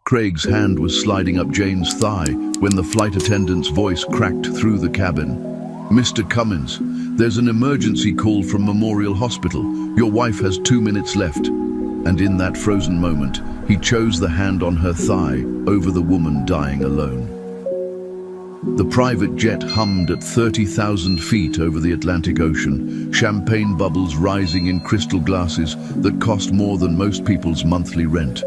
Craig's hand was sliding up Jane's thigh when the flight attendant's voice cracked through the cabin. "Mr. Cummins, there's an emergency call from Memorial Hospital. Your wife has 2 minutes left." And in that frozen moment, he chose the hand on her thigh over the woman dying alone. The private jet hummed at 30,000 feet over the Atlantic Ocean, champagne bubbles rising in crystal glasses that cost more than most people's monthly rent.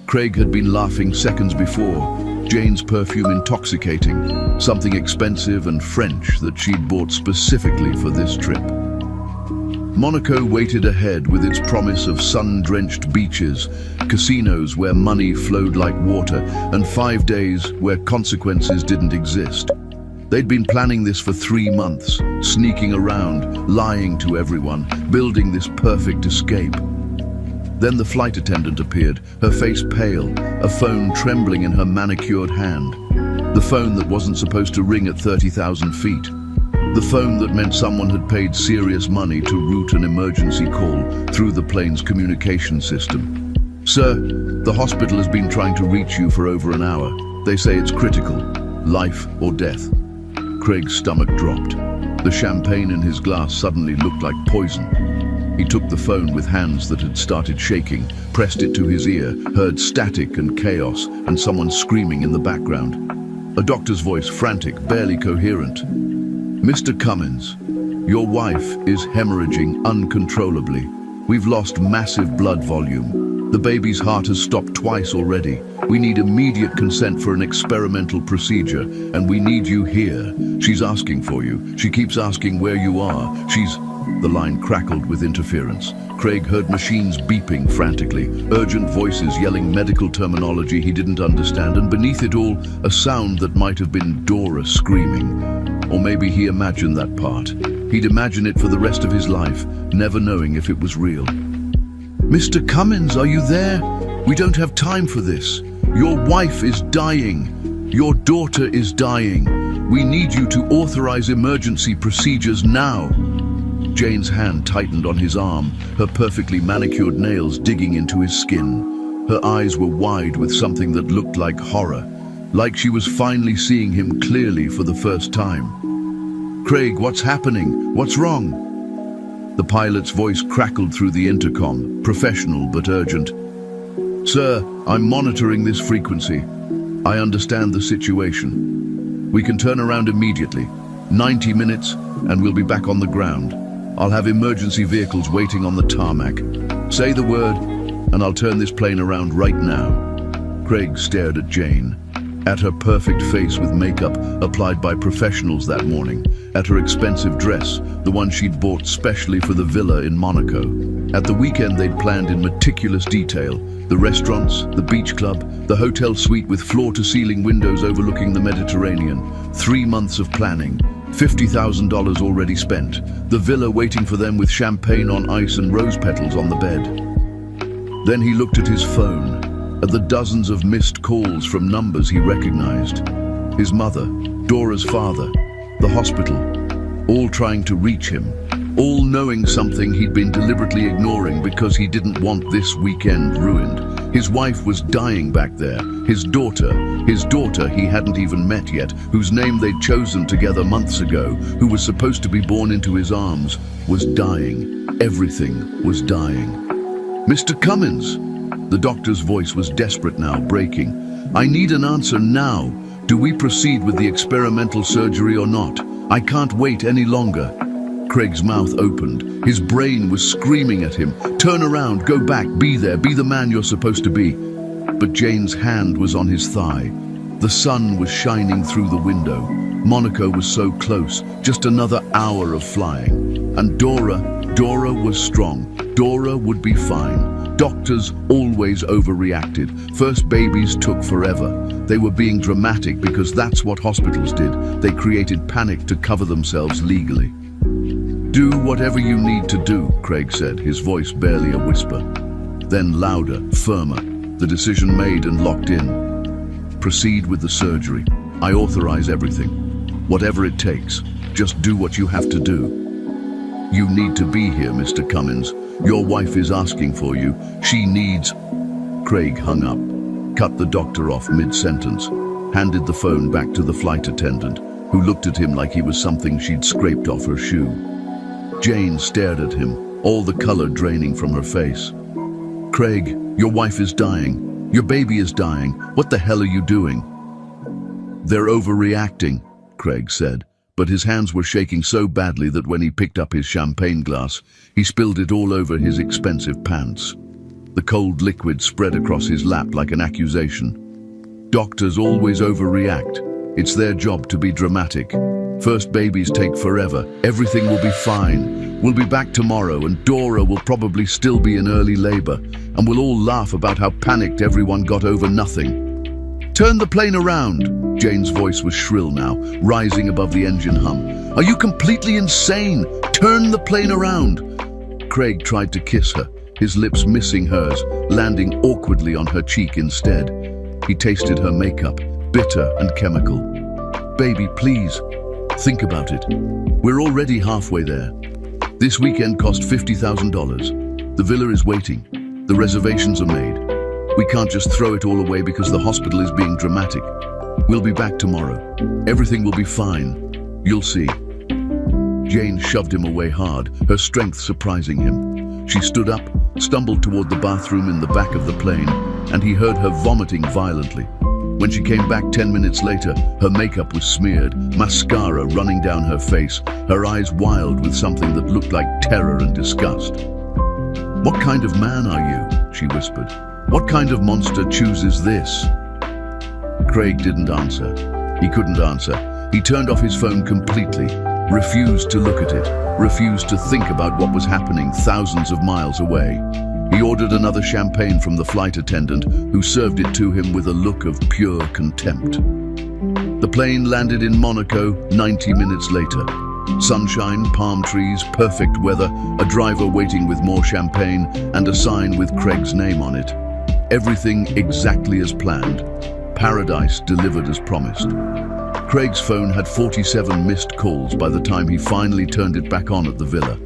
Craig had been laughing seconds before, Jane's perfume intoxicating, something expensive and French that she'd bought specifically for this trip. Monaco waited ahead with its promise of sun-drenched beaches, casinos where money flowed like water, and 5 days where consequences didn't exist. They'd been planning this for 3 months, sneaking around, lying to everyone, building this perfect escape. Then the flight attendant appeared, her face pale, a phone trembling in her manicured hand. The phone that wasn't supposed to ring at 30,000 feet. The phone that meant someone had paid serious money to route an emergency call through the plane's communication system. "Sir, the hospital has been trying to reach you for over an hour. They say it's critical, life or death." Craig's stomach dropped. The champagne in his glass suddenly looked like poison. He took the phone with hands that had started shaking, pressed it to his ear, heard static and chaos, and someone screaming in the background. A doctor's voice, frantic, barely coherent. "Mr. Cummins, your wife is hemorrhaging uncontrollably. We've lost massive blood volume. The baby's heart has stopped twice already. We need immediate consent for an experimental procedure, and we need you here. She's asking for you. She keeps asking where you are. The line crackled with interference. Craig heard machines beeping frantically, urgent voices yelling medical terminology he didn't understand, and beneath it all, a sound that might have been Dora screaming. Or maybe he imagined that part. He'd imagine it for the rest of his life, never knowing if it was real. "Mr. Cummins, are you there? We don't have time for this. Your wife is dying. Your daughter is dying. We need you to authorize emergency procedures now." Jane's hand tightened on his arm, her perfectly manicured nails digging into his skin. Her eyes were wide with something that looked like horror, like she was finally seeing him clearly for the first time. "Craig, what's happening? What's wrong?" The pilot's voice crackled through the intercom, professional but urgent. "Sir, I'm monitoring this frequency. I understand the situation. We can turn around immediately. 90 minutes and we'll be back on the ground. I'll have emergency vehicles waiting on the tarmac. Say the word and I'll turn this plane around right now." Craig stared at Jane, at her perfect face with makeup applied by professionals that morning, at her expensive dress, the one she'd bought specially for the villa in Monaco, at the weekend they'd planned in meticulous detail, the restaurants, the beach club, the hotel suite with floor-to-ceiling windows overlooking the Mediterranean. 3 months of planning, $50,000 already spent, the villa waiting for them with champagne on ice and rose petals on the bed. Then he looked at his phone, at the dozens of missed calls from numbers he recognized. His mother, Dora's father, the hospital, all trying to reach him, all knowing something he'd been deliberately ignoring because he didn't want this weekend ruined. His wife was dying back there. His daughter he hadn't even met yet, whose name they'd chosen together months ago, who was supposed to be born into his arms, was dying. Everything was dying. "Mr. Cummins!" The doctor's voice was desperate now, breaking. "I need an answer now. Do we proceed with the experimental surgery or not? I can't wait any longer." Craig's mouth opened. His brain was screaming at him. "Turn around, go back, be there, be the man you're supposed to be." But Jane's hand was on his thigh. The sun was shining through the window. Monaco was so close, just another hour of flying. And Dora was strong. Dora would be fine. Doctors always overreacted. First babies took forever. They were being dramatic because that's what hospitals did. They created panic to cover themselves legally. "Do whatever you need to do," Craig said, his voice barely a whisper. Then louder, firmer, the decision made and locked in. "Proceed with the surgery. I authorize everything. Whatever it takes, just do what you have to do. You need to be here, Mr. Cummins. Your wife is asking for you. She needs..." Craig hung up. cut the doctor off mid-sentence, handed the phone back to the flight attendant, who looked at him like he was something she'd scraped off her shoe. Jane stared at him, all the color draining from her face. "Craig, your wife is dying. Your baby is dying. What the hell are you doing?" "They're overreacting," Craig said, but his hands were shaking so badly that when he picked up his champagne glass, he spilled it all over his expensive pants. The cold liquid spread across his lap like an accusation. "Doctors always overreact. It's their job to be dramatic. First babies take forever. Everything will be fine. We'll be back tomorrow and Dora will probably still be in early labor, and we'll all laugh about how panicked everyone got over nothing." "Turn the plane around!" Jane's voice was shrill now, rising above the engine hum. "Are you completely insane? Turn the plane around!" Craig tried to kiss her, his lips missing hers, landing awkwardly on her cheek instead. He tasted her makeup, bitter and chemical. "Baby, please, think about it. We're already halfway there. This weekend cost $50,000. The villa is waiting. The reservations are made. We can't just throw it all away because the hospital is being dramatic. We'll be back tomorrow. Everything will be fine. You'll see." Jane shoved him away hard, her strength surprising him. She stood up, stumbled toward the bathroom in the back of the plane, and he heard her vomiting violently. When she came back 10 minutes later, her makeup was smeared, mascara running down her face, her eyes wild with something that looked like terror and disgust. "What kind of man are you?" she whispered. "What kind of monster chooses this?" Craig didn't answer. He couldn't answer. He turned off his phone completely, refused to look at it, refused to think about what was happening thousands of miles away. He ordered another champagne from the flight attendant, who served it to him with a look of pure contempt. The plane landed in Monaco 90 minutes later. Sunshine, palm trees, perfect weather, a driver waiting with more champagne, and a sign with Craig's name on it. Everything exactly as planned. Paradise delivered as promised. Craig's phone had 47 missed calls by the time he finally turned it back on at the villa.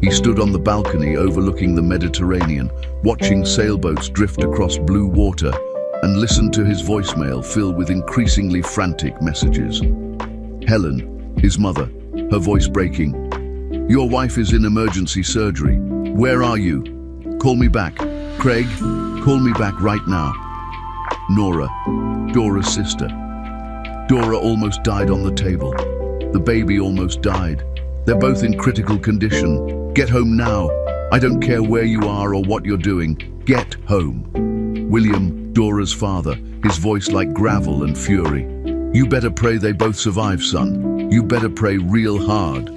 He stood on the balcony overlooking the Mediterranean, watching sailboats drift across blue water, and listened to his voicemail fill with increasingly frantic messages. Helen, his mother, her voice breaking. "Your wife is in emergency surgery. Where are you? Call me back. Craig, call me back right now." Nora, Dora's sister. Dora almost died on the table. The baby almost died. They're both in critical condition. Get home now. I don't care where you are or what you're doing. Get home. William, Dora's father, his voice like gravel and fury. "You better pray they both survive, son. You better pray real hard."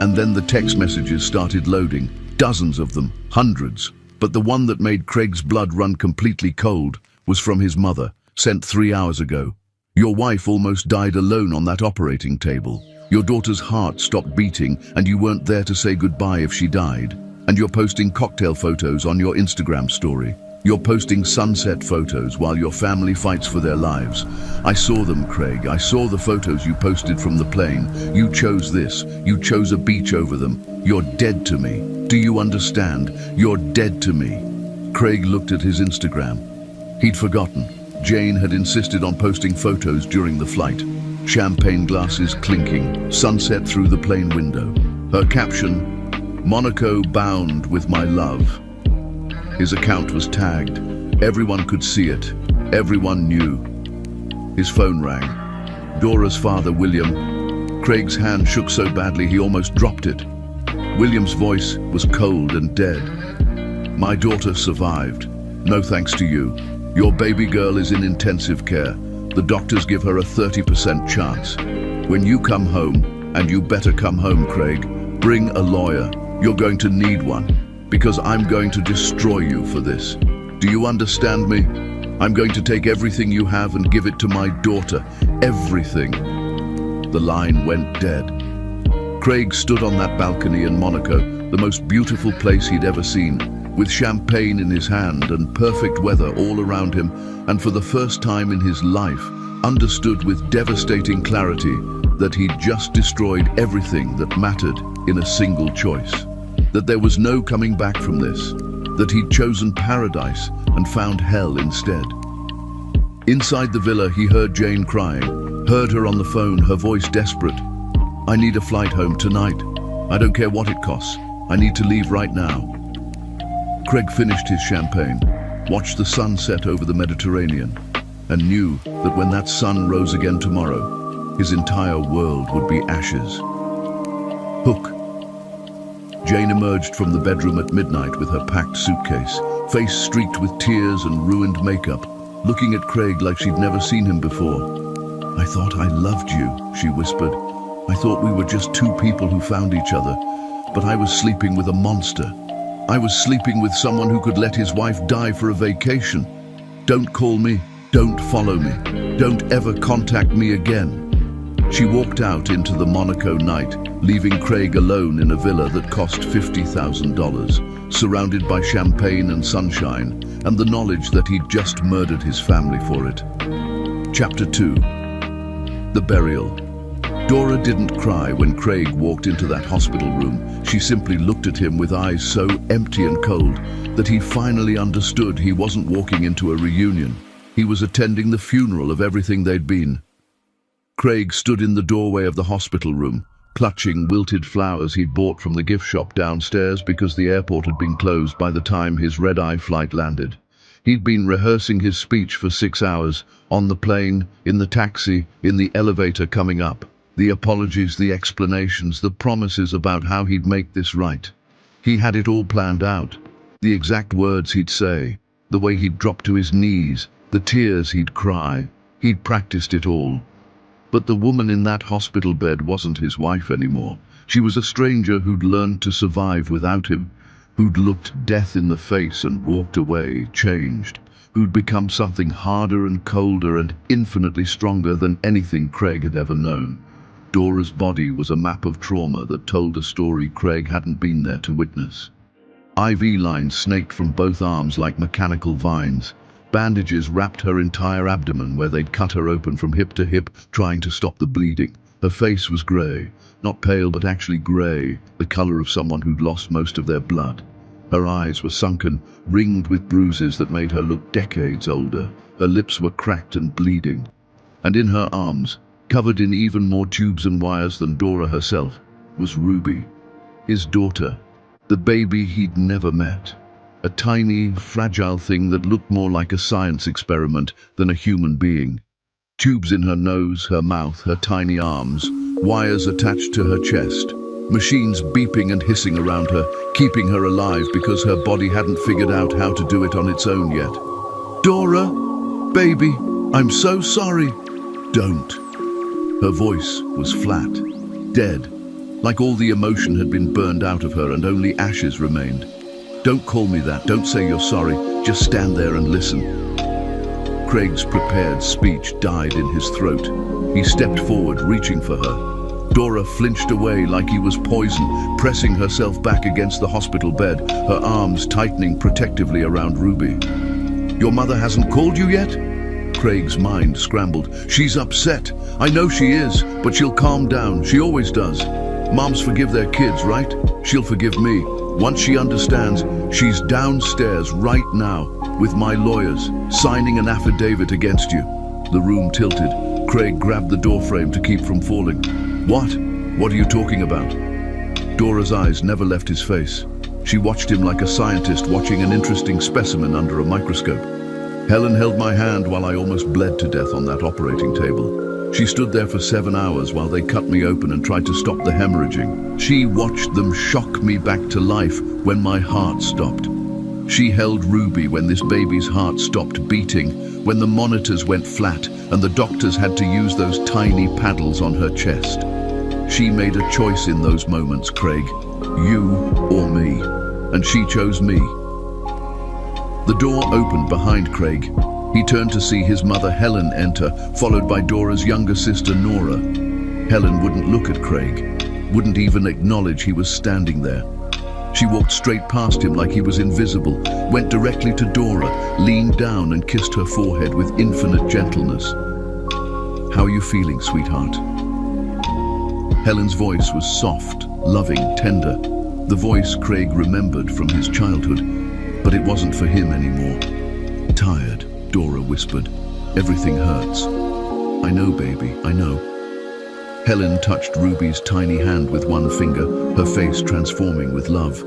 And then the text messages started loading. Dozens of them, hundreds. But the one that made Craig's blood run completely cold was from his mother, sent 3 hours ago. "Your wife almost died alone on that operating table. Your daughter's heart stopped beating and you weren't there to say goodbye if she died. And you're posting cocktail photos on your Instagram story. You're posting sunset photos while your family fights for their lives. I saw them, Craig. I saw the photos you posted from the plane. You chose this. You chose a beach over them. You're dead to me. Do you understand? You're dead to me." Craig looked at his Instagram. He'd forgotten. Jane had insisted on posting photos during the flight. Champagne glasses clinking, sunset through the plane window. Her caption, "Monaco bound with my love." His account was tagged. Everyone could see it. Everyone knew. His phone rang. Dora's father, William. Craig's hand shook so badly he almost dropped it. William's voice was cold and dead. "My daughter survived. No thanks to you. Your baby girl is in intensive care. The doctors give her a 30% chance. When you come home, and you better come home, Craig, bring a lawyer. You're going to need one, because I'm going to destroy you for this. Do you understand me? I'm going to take everything you have and give it to my daughter. Everything." The line went dead. Craig stood on that balcony in Monaco, the most beautiful place he'd ever seen, with champagne in his hand and perfect weather all around him, and for the first time in his life, understood with devastating clarity that he'd just destroyed everything that mattered in a single choice. That there was no coming back from this. That he'd chosen paradise and found hell instead. Inside the villa, he heard Jane crying, heard her on the phone, her voice desperate. "I need a flight home tonight. I don't care what it costs. I need to leave right now." Craig finished his champagne, watched the sun set over the Mediterranean, and knew that when that sun rose again tomorrow, his entire world would be ashes. Hook. Jane emerged from the bedroom at midnight with her packed suitcase, face streaked with tears and ruined makeup, looking at Craig like she'd never seen him before. "I thought I loved you," she whispered. "I thought we were just two people who found each other, but I was sleeping with a monster. I was sleeping with someone who could let his wife die for a vacation. Don't call me, don't follow me, don't ever contact me again." She walked out into the Monaco night, leaving Craig alone in a villa that cost $50,000, surrounded by champagne and sunshine, and the knowledge that he'd just murdered his family for it. Chapter 2. The Burial. Dora didn't cry when Craig walked into that hospital room. She simply looked at him with eyes so empty and cold that he finally understood he wasn't walking into a reunion. He was attending the funeral of everything they'd been. Craig stood in the doorway of the hospital room, clutching wilted flowers he'd bought from the gift shop downstairs because the airport had been closed by the time his red-eye flight landed. He'd been rehearsing his speech for 6 hours, on the plane, in the taxi, in the elevator coming up. The apologies, the explanations, the promises about how he'd make this right. He had it all planned out. The exact words he'd say, the way he'd drop to his knees, the tears he'd cry. He'd practiced it all. But the woman in that hospital bed wasn't his wife anymore. She was a stranger who'd learned to survive without him, who'd looked death in the face and walked away, changed, who'd become something harder and colder and infinitely stronger than anything Craig had ever known. Dora's body was a map of trauma that told a story Craig hadn't been there to witness. IV lines snaked from both arms like mechanical vines. Bandages wrapped her entire abdomen where they'd cut her open from hip to hip, trying to stop the bleeding. Her face was grey, not pale but actually grey, the colour of someone who'd lost most of their blood. Her eyes were sunken, ringed with bruises that made her look decades older. Her lips were cracked and bleeding. And in her arms, covered in even more tubes and wires than Dora herself, was Ruby, his daughter, the baby he'd never met. A tiny, fragile thing that looked more like a science experiment than a human being. Tubes in her nose, her mouth, her tiny arms, wires attached to her chest, machines beeping and hissing around her, keeping her alive because her body hadn't figured out how to do it on its own yet. "Dora, baby, I'm so sorry." "Don't." Her voice was flat, dead, like all the emotion had been burned out of her and only ashes remained. "Don't call me that, don't say you're sorry, just stand there and listen." Craig's prepared speech died in his throat. He stepped forward, reaching for her. Dora flinched away like he was poison, pressing herself back against the hospital bed, her arms tightening protectively around Ruby. "Your mother hasn't called you yet?" Craig's mind scrambled. "She's upset. I know she is, but she'll calm down. She always does. Moms forgive their kids, right? She'll forgive me. Once she understands, she's downstairs right now with my lawyers, signing an affidavit against you." The room tilted. Craig grabbed the doorframe to keep from falling. "What? What are you talking about?" Dora's eyes never left his face. She watched him like a scientist watching an interesting specimen under a microscope. "Helen held my hand while I almost bled to death on that operating table. She stood there for 7 hours while they cut me open and tried to stop the hemorrhaging. She watched them shock me back to life when my heart stopped. She held Ruby when this baby's heart stopped beating, when the monitors went flat and the doctors had to use those tiny paddles on her chest. She made a choice in those moments, Craig. You or me. And she chose me." The door opened behind Craig. He turned to see his mother Helen enter, followed by Dora's younger sister Nora. Helen wouldn't look at Craig, wouldn't even acknowledge he was standing there. She walked straight past him like he was invisible, went directly to Dora, leaned down and kissed her forehead with infinite gentleness. "How are you feeling, sweetheart?" Helen's voice was soft, loving, tender. The voice Craig remembered from his childhood, but it wasn't for him anymore. "Tired," Dora whispered. Everything hurts. I know, baby, I know. Helen touched Ruby's tiny hand with one finger, her face transforming with love.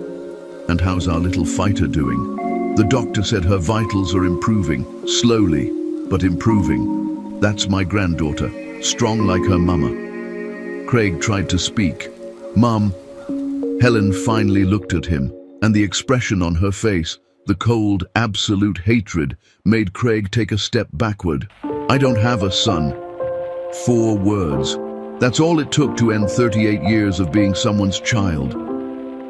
And how's our little fighter doing? The doctor said her vitals are improving, slowly, but improving. That's my granddaughter, strong like her mama. Craig tried to speak. Mum. Helen finally looked at him, and the expression on her face, the cold, absolute hatred, made Craig take a step backward. I don't have a son. 4 words. That's all it took to end 38 years of being someone's child.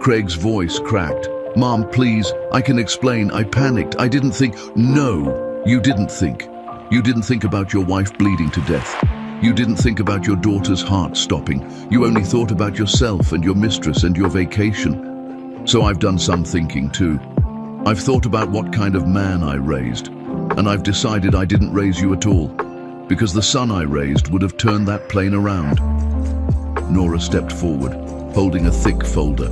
Craig's voice cracked. Mom, please, I can explain. I panicked. I didn't think. No, you didn't think. You didn't think about your wife bleeding to death. You didn't think about your daughter's heart stopping. You only thought about yourself and your mistress and your vacation. So I've done some thinking too. I've thought about what kind of man I raised, and I've decided I didn't raise you at all, because the son I raised would have turned that plane around. Nora stepped forward, holding a thick folder.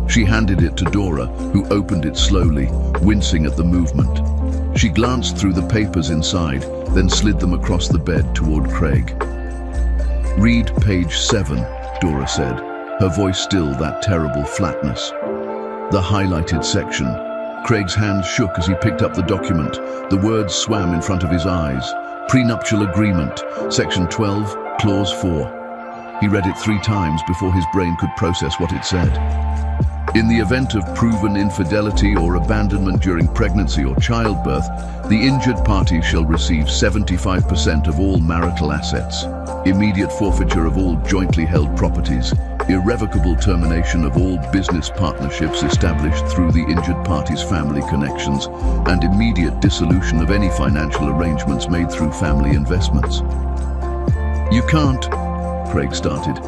She handed it to Dora, who opened it slowly, wincing at the movement. She glanced through the papers inside, then slid them across the bed toward Craig. Read page 7, Dora said, her voice still that terrible flatness. The highlighted section. Craig's hands shook as he picked up the document. The words swam in front of his eyes. Prenuptial agreement, section 12, clause 4. He read it 3 times before his brain could process what it said. In the event of proven infidelity or abandonment during pregnancy or childbirth, the injured party shall receive 75% of all marital assets, immediate forfeiture of all jointly held properties, irrevocable termination of all business partnerships established through the injured party's family connections, and immediate dissolution of any financial arrangements made through family investments. You can't, Craig started.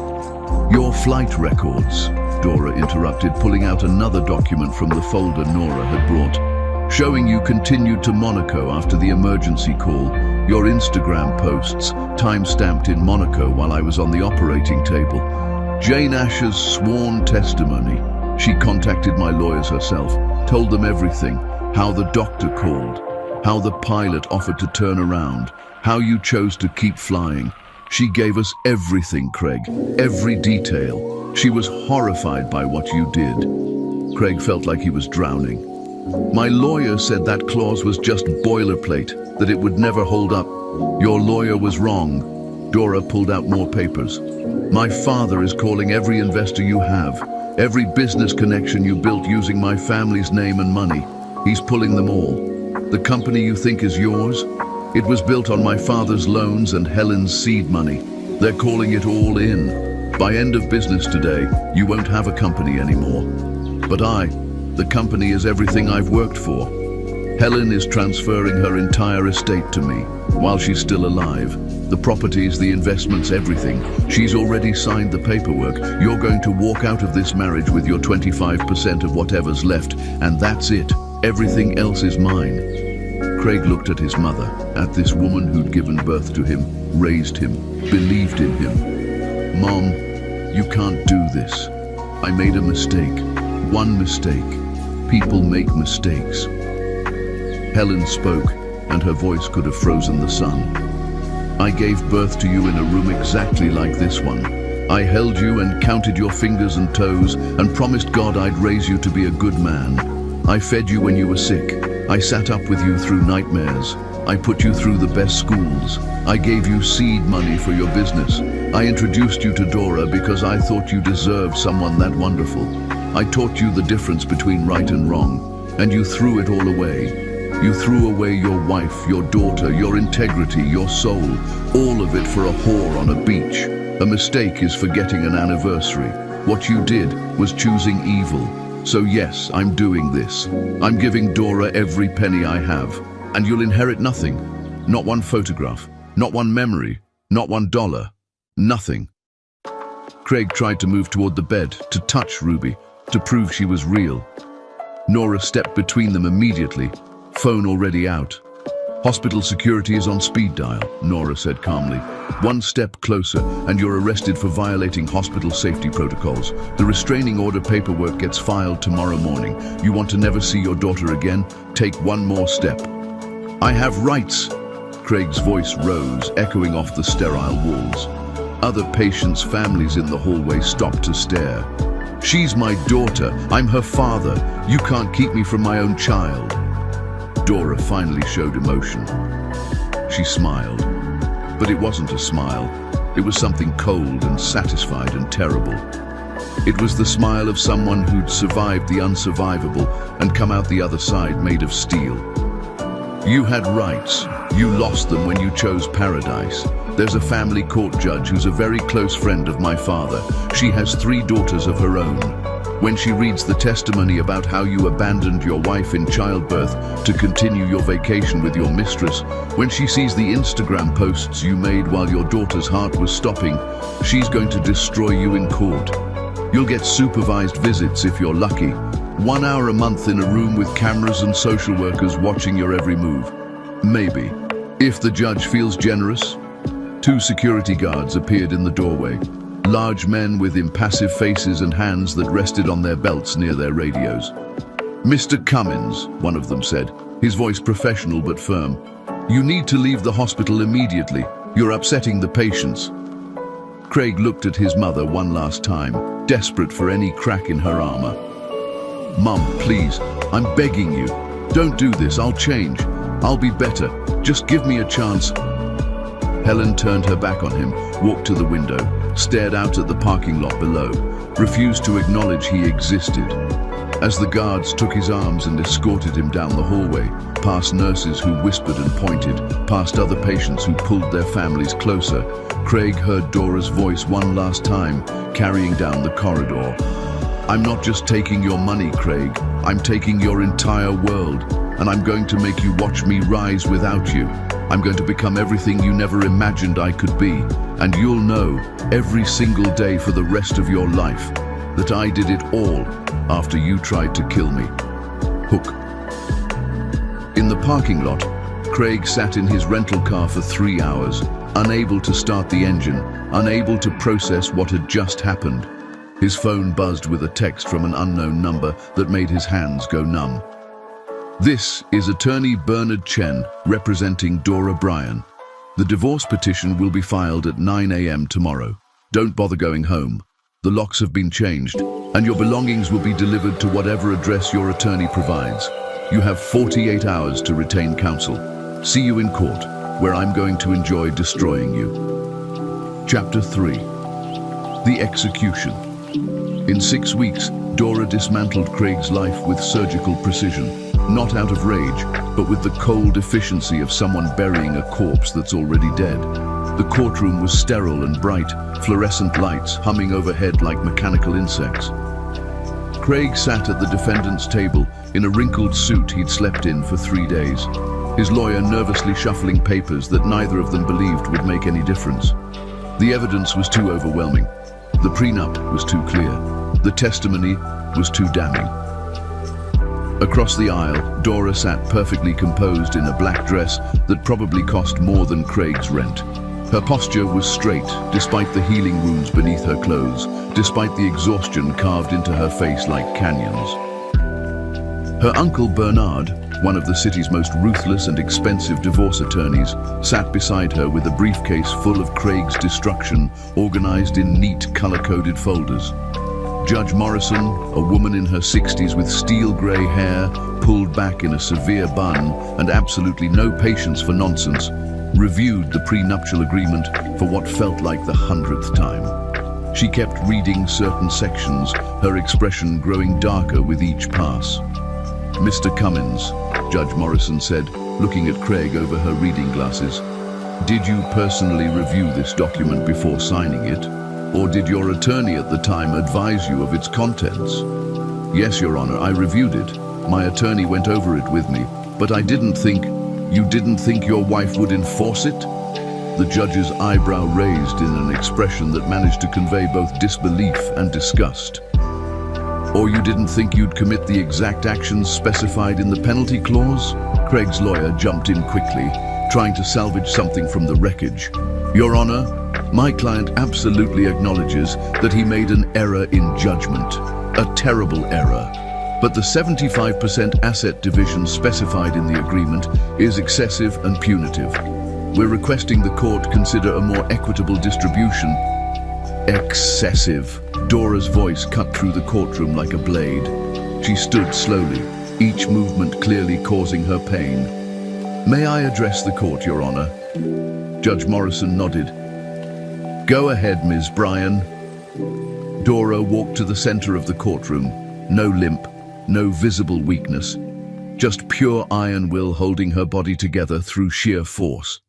Your flight records, Dora interrupted, pulling out another document from the folder Nora had brought, showing you continued to Monaco after the emergency call, your Instagram posts, time-stamped in Monaco while I was on the operating table, Jane Asher's sworn testimony. She contacted my lawyers herself, told them everything, how the doctor called, how the pilot offered to turn around, how you chose to keep flying. She gave us everything, Craig, every detail. She was horrified by what you did. Craig felt like he was drowning. My lawyer said that clause was just boilerplate, that it would never hold up. Your lawyer was wrong. Dora pulled out more papers. My father is calling every investor you have, every business connection you built using my family's name and money. He's pulling them all. The company you think is yours? It was built on my father's loans and Helen's seed money. They're calling it all in. By end of business today, you won't have a company anymore. But the company is everything I've worked for. Helen is transferring her entire estate to me, while she's still alive. The properties, the investments, everything. She's already signed the paperwork. You're going to walk out of this marriage with your 25% of whatever's left, and that's it. Everything else is mine. Craig looked at his mother, at this woman who'd given birth to him, raised him, believed in him. Mom, you can't do this. I made a mistake. One mistake. People make mistakes. Helen spoke, and her voice could have frozen the sun. I gave birth to you in a room exactly like this one. I held you and counted your fingers and toes and promised God I'd raise you to be a good man. I fed you when you were sick. I sat up with you through nightmares. I put you through the best schools. I gave you seed money for your business. I introduced you to Dora because I thought you deserved someone that wonderful. I taught you the difference between right and wrong, and you threw it all away. You threw away your wife, your daughter, your integrity, your soul, all of it for a whore on a beach. A mistake is forgetting an anniversary. What you did was choosing evil. So yes, I'm doing this. I'm giving Dora every penny I have, and you'll inherit nothing. Not one photograph, not one memory, not $1, nothing. Craig tried to move toward the bed, to touch Ruby, to prove she was real. Nora stepped between them immediately, phone already out. Hospital security is on speed dial, Nora said calmly. One step closer, and you're arrested for violating hospital safety protocols. The restraining order paperwork gets filed tomorrow morning. You want to never see your daughter again? Take one more step. I have rights, Craig's voice rose, echoing off the sterile walls. Other patients' families in the hallway stopped to stare. "She's my daughter. I'm her father. You can't keep me from my own child." Dora finally showed emotion. She smiled. But it wasn't a smile. It was something cold and satisfied and terrible. It was the smile of someone who'd survived the unsurvivable and come out the other side made of steel. "You had rights. You lost them when you chose paradise. There's a family court judge who's a very close friend of my father. She has 3 daughters of her own. When she reads the testimony about how you abandoned your wife in childbirth to continue your vacation with your mistress, when she sees the Instagram posts you made while your daughter's heart was stopping, she's going to destroy you in court. You'll get supervised visits if you're lucky. 1 hour a month in a room with cameras and social workers watching your every move. Maybe. If the judge feels generous." 2 security guards appeared in the doorway. Large men with impassive faces and hands that rested on their belts near their radios. "Mr. Cummins," one of them said, his voice professional but firm. "You need to leave the hospital immediately. You're upsetting the patients." Craig looked at his mother one last time, desperate for any crack in her armor. "Mum, please, I'm begging you. Don't do this. I'll change. I'll be better. Just give me a chance." Helen turned her back on him, walked to the window, stared out at the parking lot below, refused to acknowledge he existed. As the guards took his arms and escorted him down the hallway, past nurses who whispered and pointed, past other patients who pulled their families closer, Craig heard Dora's voice one last time, carrying down the corridor. "I'm not just taking your money, Craig. I'm taking your entire world, and I'm going to make you watch me rise without you. I'm going to become everything you never imagined I could be, and you'll know every single day for the rest of your life that I did it all after you tried to kill me." Hook. In the parking lot, Craig sat in his rental car for 3 hours, unable to start the engine, unable to process what had just happened. His phone buzzed with a text from an unknown number that made his hands go numb. "This is Attorney Bernard Chen, representing Dora Bryan. The divorce petition will be filed at 9 a.m. tomorrow. Don't bother going home. The locks have been changed, and your belongings will be delivered to whatever address your attorney provides. You have 48 hours to retain counsel. See you in court, where I'm going to enjoy destroying you." Chapter 3. The Execution. In 6 weeks, Dora dismantled Craig's life with surgical precision, not out of rage, but with the cold efficiency of someone burying a corpse that's already dead. The courtroom was sterile and bright, fluorescent lights humming overhead like mechanical insects. Craig sat at the defendant's table in a wrinkled suit he'd slept in for 3 days, his lawyer nervously shuffling papers that neither of them believed would make any difference. The evidence was too overwhelming. The prenup was too clear. The testimony was too damning. Across the aisle, Dora sat perfectly composed in a black dress that probably cost more than Craig's rent. Her posture was straight, despite the healing wounds beneath her clothes, despite the exhaustion carved into her face like canyons. Her uncle Bernard, one of the city's most ruthless and expensive divorce attorneys, sat beside her with a briefcase full of Craig's destruction, organized in neat, color-coded folders. Judge Morrison, a woman in her 60s with steel gray hair, pulled back in a severe bun, and absolutely no patience for nonsense, reviewed the prenuptial agreement for what felt like the 100th time. She kept reading certain sections, her expression growing darker with each pass. "Mr. Cummins," Judge Morrison said, looking at Craig over her reading glasses, "did you personally review this document before signing it? Or did your attorney at the time advise you of its contents?" "Yes, Your Honor, I reviewed it. My attorney went over it with me, but I didn't think..." "You didn't think your wife would enforce it?" The judge's eyebrow raised in an expression that managed to convey both disbelief and disgust. "Or you didn't think you'd commit the exact actions specified in the penalty clause?" Craig's lawyer jumped in quickly, trying to salvage something from the wreckage. "Your Honor, my client absolutely acknowledges that he made an error in judgment, a terrible error. But the 75% asset division specified in the agreement is excessive and punitive. We're requesting the court consider a more equitable distribution. Excessive. Dora's voice cut through the courtroom like a blade. She stood slowly, each movement clearly causing her pain. May I address the court, Your Honor? Judge Morrison nodded. Go ahead, Ms. Bryan. Dora walked to the center of the courtroom. No limp, no visible weakness. Just pure iron will holding her body together through sheer force.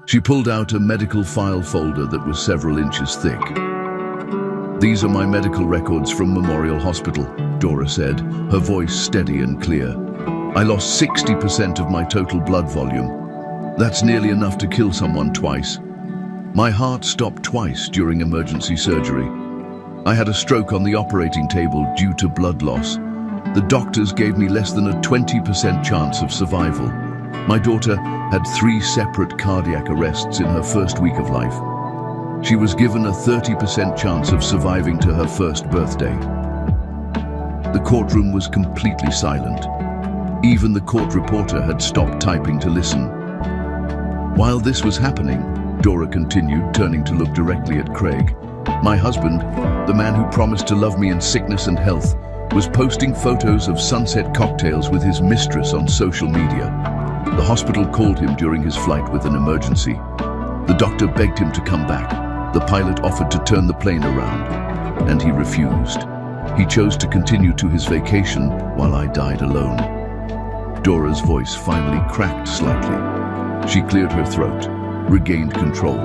She pulled out a medical file folder that was several inches thick. These are my medical records from Memorial Hospital, Dora said, her voice steady and clear. I lost 60% of my total blood volume. That's nearly enough to kill someone twice. My heart stopped twice during emergency surgery. I had a stroke on the operating table due to blood loss. The doctors gave me less than a 20% chance of survival. My daughter had 3 separate cardiac arrests in her first week of life. She was given a 30% chance of surviving to her first birthday. The courtroom was completely silent. Even the court reporter had stopped typing to listen. While this was happening, Dora continued, turning to look directly at Craig. My husband, the man who promised to love me in sickness and health, was posting photos of sunset cocktails with his mistress on social media. The hospital called him during his flight with an emergency. The doctor begged him to come back. The pilot offered to turn the plane around, and he refused. He chose to continue to his vacation while I died alone. Dora's voice finally cracked slightly. She cleared her throat, regained control.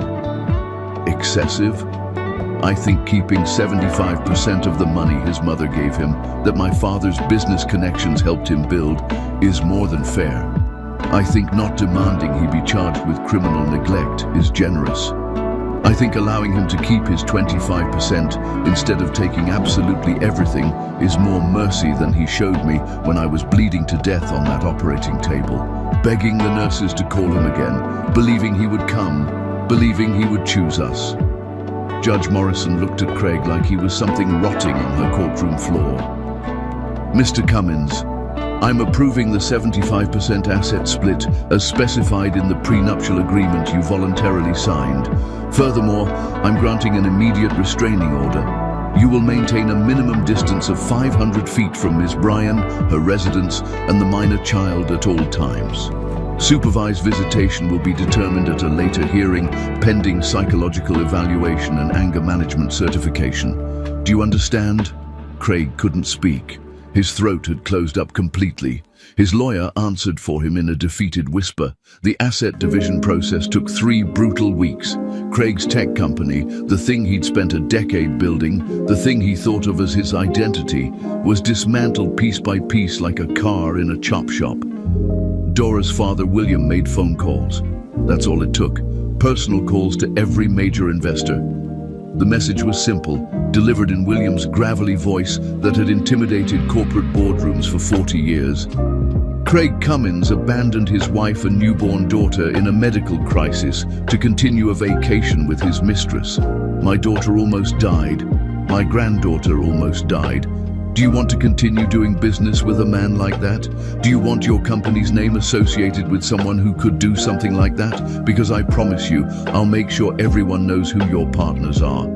Excessive? I think keeping 75% of the money his mother gave him, that my father's business connections helped him build, is more than fair. I think not demanding he be charged with criminal neglect is generous. I think allowing him to keep his 25% instead of taking absolutely everything is more mercy than he showed me when I was bleeding to death on that operating table, begging the nurses to call him again, believing he would come, believing he would choose us. Judge Morrison looked at Craig like he was something rotting on her courtroom floor. Mr. Cummins, I'm approving the 75% asset split as specified in the prenuptial agreement you voluntarily signed. Furthermore, I'm granting an immediate restraining order. You will maintain a minimum distance of 500 feet from Ms. Bryan, her residence, and the minor child at all times. Supervised visitation will be determined at a later hearing, pending psychological evaluation and anger management certification. Do you understand? Craig couldn't speak. His throat had closed up completely. His lawyer answered for him in a defeated whisper. The asset division process took 3 brutal weeks. Craig's tech company, the thing he'd spent a decade building, the thing he thought of as his identity, was dismantled piece by piece like a car in a chop shop. Dora's father, William, made phone calls. That's all it took. Personal calls to every major investor. The message was simple, delivered in William's gravelly voice that had intimidated corporate boardrooms for 40 years. Craig Cummins abandoned his wife and newborn daughter in a medical crisis to continue a vacation with his mistress. My daughter almost died. My granddaughter almost died. Do you want to continue doing business with a man like that? Do you want your company's name associated with someone who could do something like that? Because I promise you, I'll make sure everyone knows who your partners are.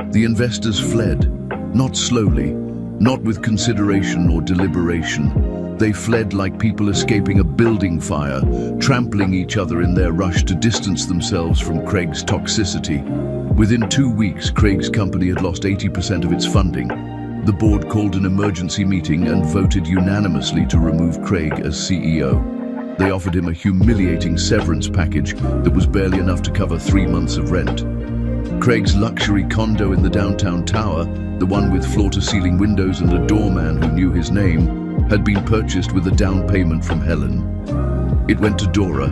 The investors fled, not slowly, not with consideration or deliberation. They fled like people escaping a building fire, trampling each other in their rush to distance themselves from Craig's toxicity. Within 2 weeks, Craig's company had lost 80% of its funding. The board called an emergency meeting and voted unanimously to remove Craig as CEO. They offered him a humiliating severance package that was barely enough to cover 3 months of rent. Craig's luxury condo in the downtown tower, the one with floor-to-ceiling windows and a doorman who knew his name, had been purchased with a down payment from Helen. It went to Dora.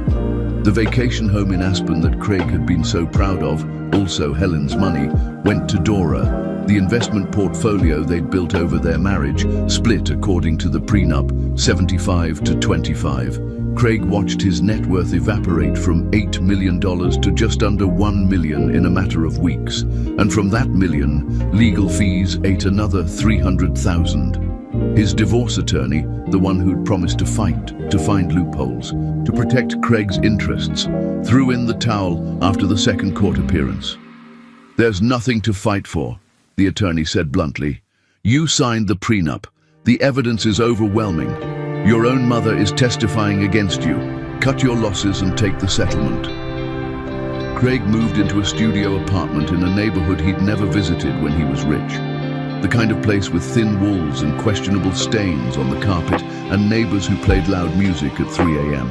The vacation home in Aspen that Craig had been so proud of, also Helen's money, went to Dora. The investment portfolio they'd built over their marriage split according to the prenup, 75 to 25. Craig watched his net worth evaporate from $8 million to just under $1 million in a matter of weeks. And from that million, legal fees ate another $300,000. His divorce attorney, the one who'd promised to fight, to find loopholes, to protect Craig's interests, threw in the towel after the second court appearance. "There's nothing to fight for," the attorney said bluntly. "You signed the prenup. The evidence is overwhelming. Your own mother is testifying against you. Cut your losses and take the settlement." Craig moved into a studio apartment in a neighborhood he'd never visited when he was rich. The kind of place with thin walls and questionable stains on the carpet and neighbors who played loud music at 3 a.m.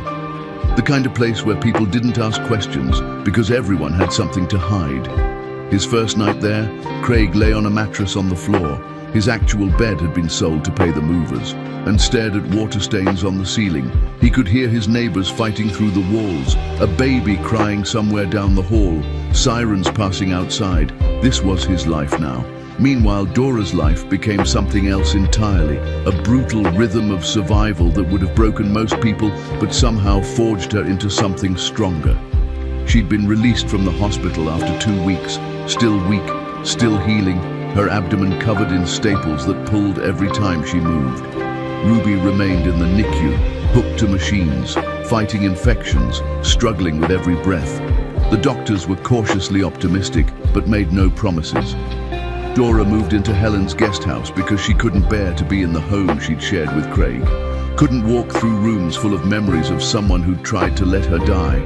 The kind of place where people didn't ask questions because everyone had something to hide. His first night there, Craig lay on a mattress on the floor. His actual bed had been sold to pay the movers, and stared at water stains on the ceiling. He could hear his neighbors fighting through the walls, a baby crying somewhere down the hall, sirens passing outside. This was his life now. Meanwhile, Dora's life became something else entirely, a brutal rhythm of survival that would have broken most people, but somehow forged her into something stronger. She'd been released from the hospital after 2 weeks, still weak, still healing, her abdomen covered in staples that pulled every time she moved. Ruby remained in the NICU, hooked to machines, fighting infections, struggling with every breath. The doctors were cautiously optimistic, but made no promises. Dora moved into Helen's guest house because she couldn't bear to be in the home she'd shared with Craig. Couldn't walk through rooms full of memories of someone who'd tried to let her die.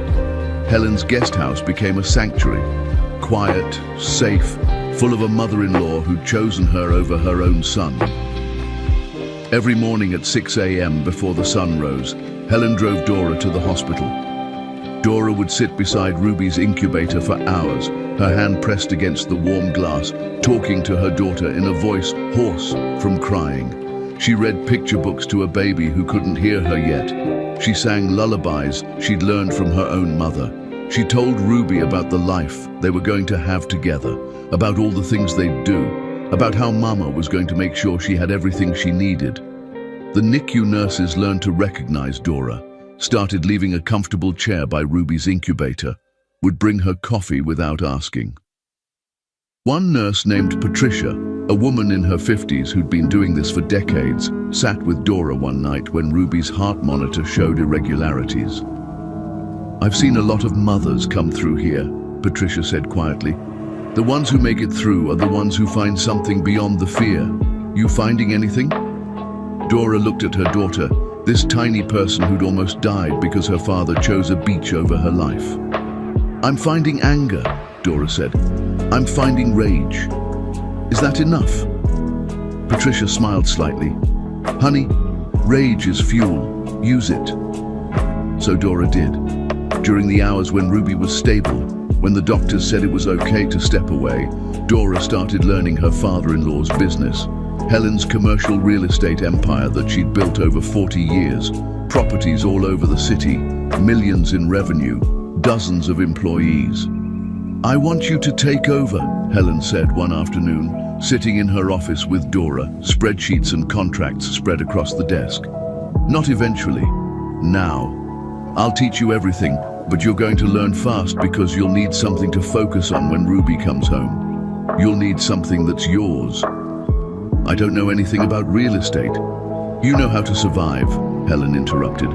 Helen's guest house became a sanctuary, quiet, safe, full of a mother-in-law who'd chosen her over her own son. Every morning at 6 a.m. before the sun rose, Helen drove Dora to the hospital. Dora would sit beside Ruby's incubator for hours, her hand pressed against the warm glass, talking to her daughter in a voice hoarse from crying. She read picture books to a baby who couldn't hear her yet. She sang lullabies she'd learned from her own mother. She told Ruby about the life they were going to have together, about all the things they'd do, about how Mama was going to make sure she had everything she needed. The NICU nurses learned to recognize Dora, started leaving a comfortable chair by Ruby's incubator, would bring her coffee without asking. One nurse named Patricia, a woman in her 50s who'd been doing this for decades, sat with Dora one night when Ruby's heart monitor showed irregularities. "I've seen a lot of mothers come through here," Patricia said quietly. "The ones who make it through are the ones who find something beyond the fear. You finding anything?" Dora looked at her daughter, this tiny person who'd almost died because her father chose a beach over her life. "I'm finding anger," Dora said. "I'm finding rage. Is that enough?" Patricia smiled slightly. "Honey, rage is fuel. Use it." So Dora did. During the hours when Ruby was stable, when the doctors said it was okay to step away, Dora started learning her father-in-law's business. Helen's commercial real estate empire that she'd built over 40 years, properties all over the city, millions in revenue, dozens of employees. "I want you to take over," Helen said one afternoon, sitting in her office with Dora, spreadsheets and contracts spread across the desk. "Not eventually. Now. I'll teach you everything, but you're going to learn fast because you'll need something to focus on when Ruby comes home. You'll need something that's yours." "I don't know anything about real estate." "You know how to survive," Helen interrupted.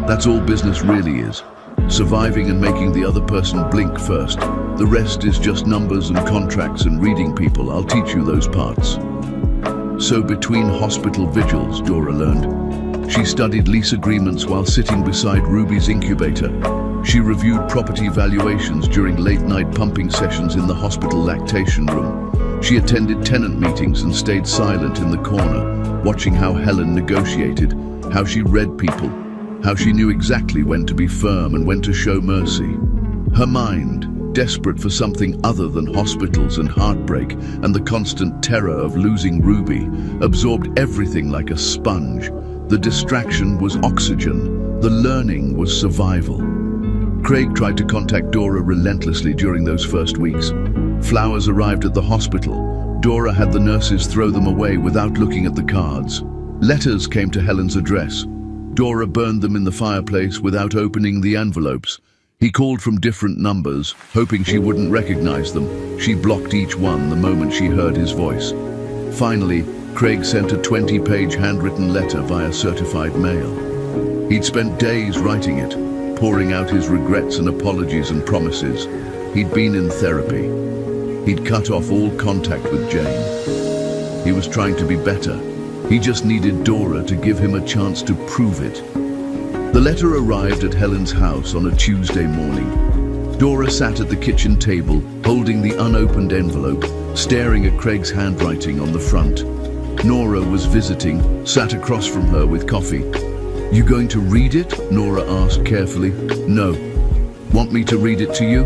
"That's all business really is. Surviving and making the other person blink first. The rest is just numbers and contracts and reading people. I'll teach you those parts." So between hospital vigils, Dora learned. She studied lease agreements while sitting beside Ruby's incubator. She reviewed property valuations during late-night pumping sessions in the hospital lactation room. She attended tenant meetings and stayed silent in the corner, watching how Helen negotiated, how she read people, how she knew exactly when to be firm and when to show mercy. Her mind, desperate for something other than hospitals and heartbreak and the constant terror of losing Ruby, absorbed everything like a sponge. The distraction was oxygen, the learning was survival. Craig tried to contact Dora relentlessly during those first weeks. Flowers arrived at the hospital. Dora had the nurses throw them away without looking at the cards. Letters came to Helen's address. Dora burned them in the fireplace without opening the envelopes. He called from different numbers, hoping she wouldn't recognize them. She blocked each one the moment she heard his voice. Finally, Craig sent a 20-page handwritten letter via certified mail. He'd spent days writing it, pouring out his regrets and apologies and promises. He'd been in therapy. He'd cut off all contact with Jane. He was trying to be better. He just needed Dora to give him a chance to prove it. The letter arrived at Helen's house on a Tuesday morning. Dora sat at the kitchen table, holding the unopened envelope, staring at Craig's handwriting on the front. Nora was visiting, sat across from her with coffee. "You going to read it?" Nora asked carefully. "No." "Want me to read it to you?"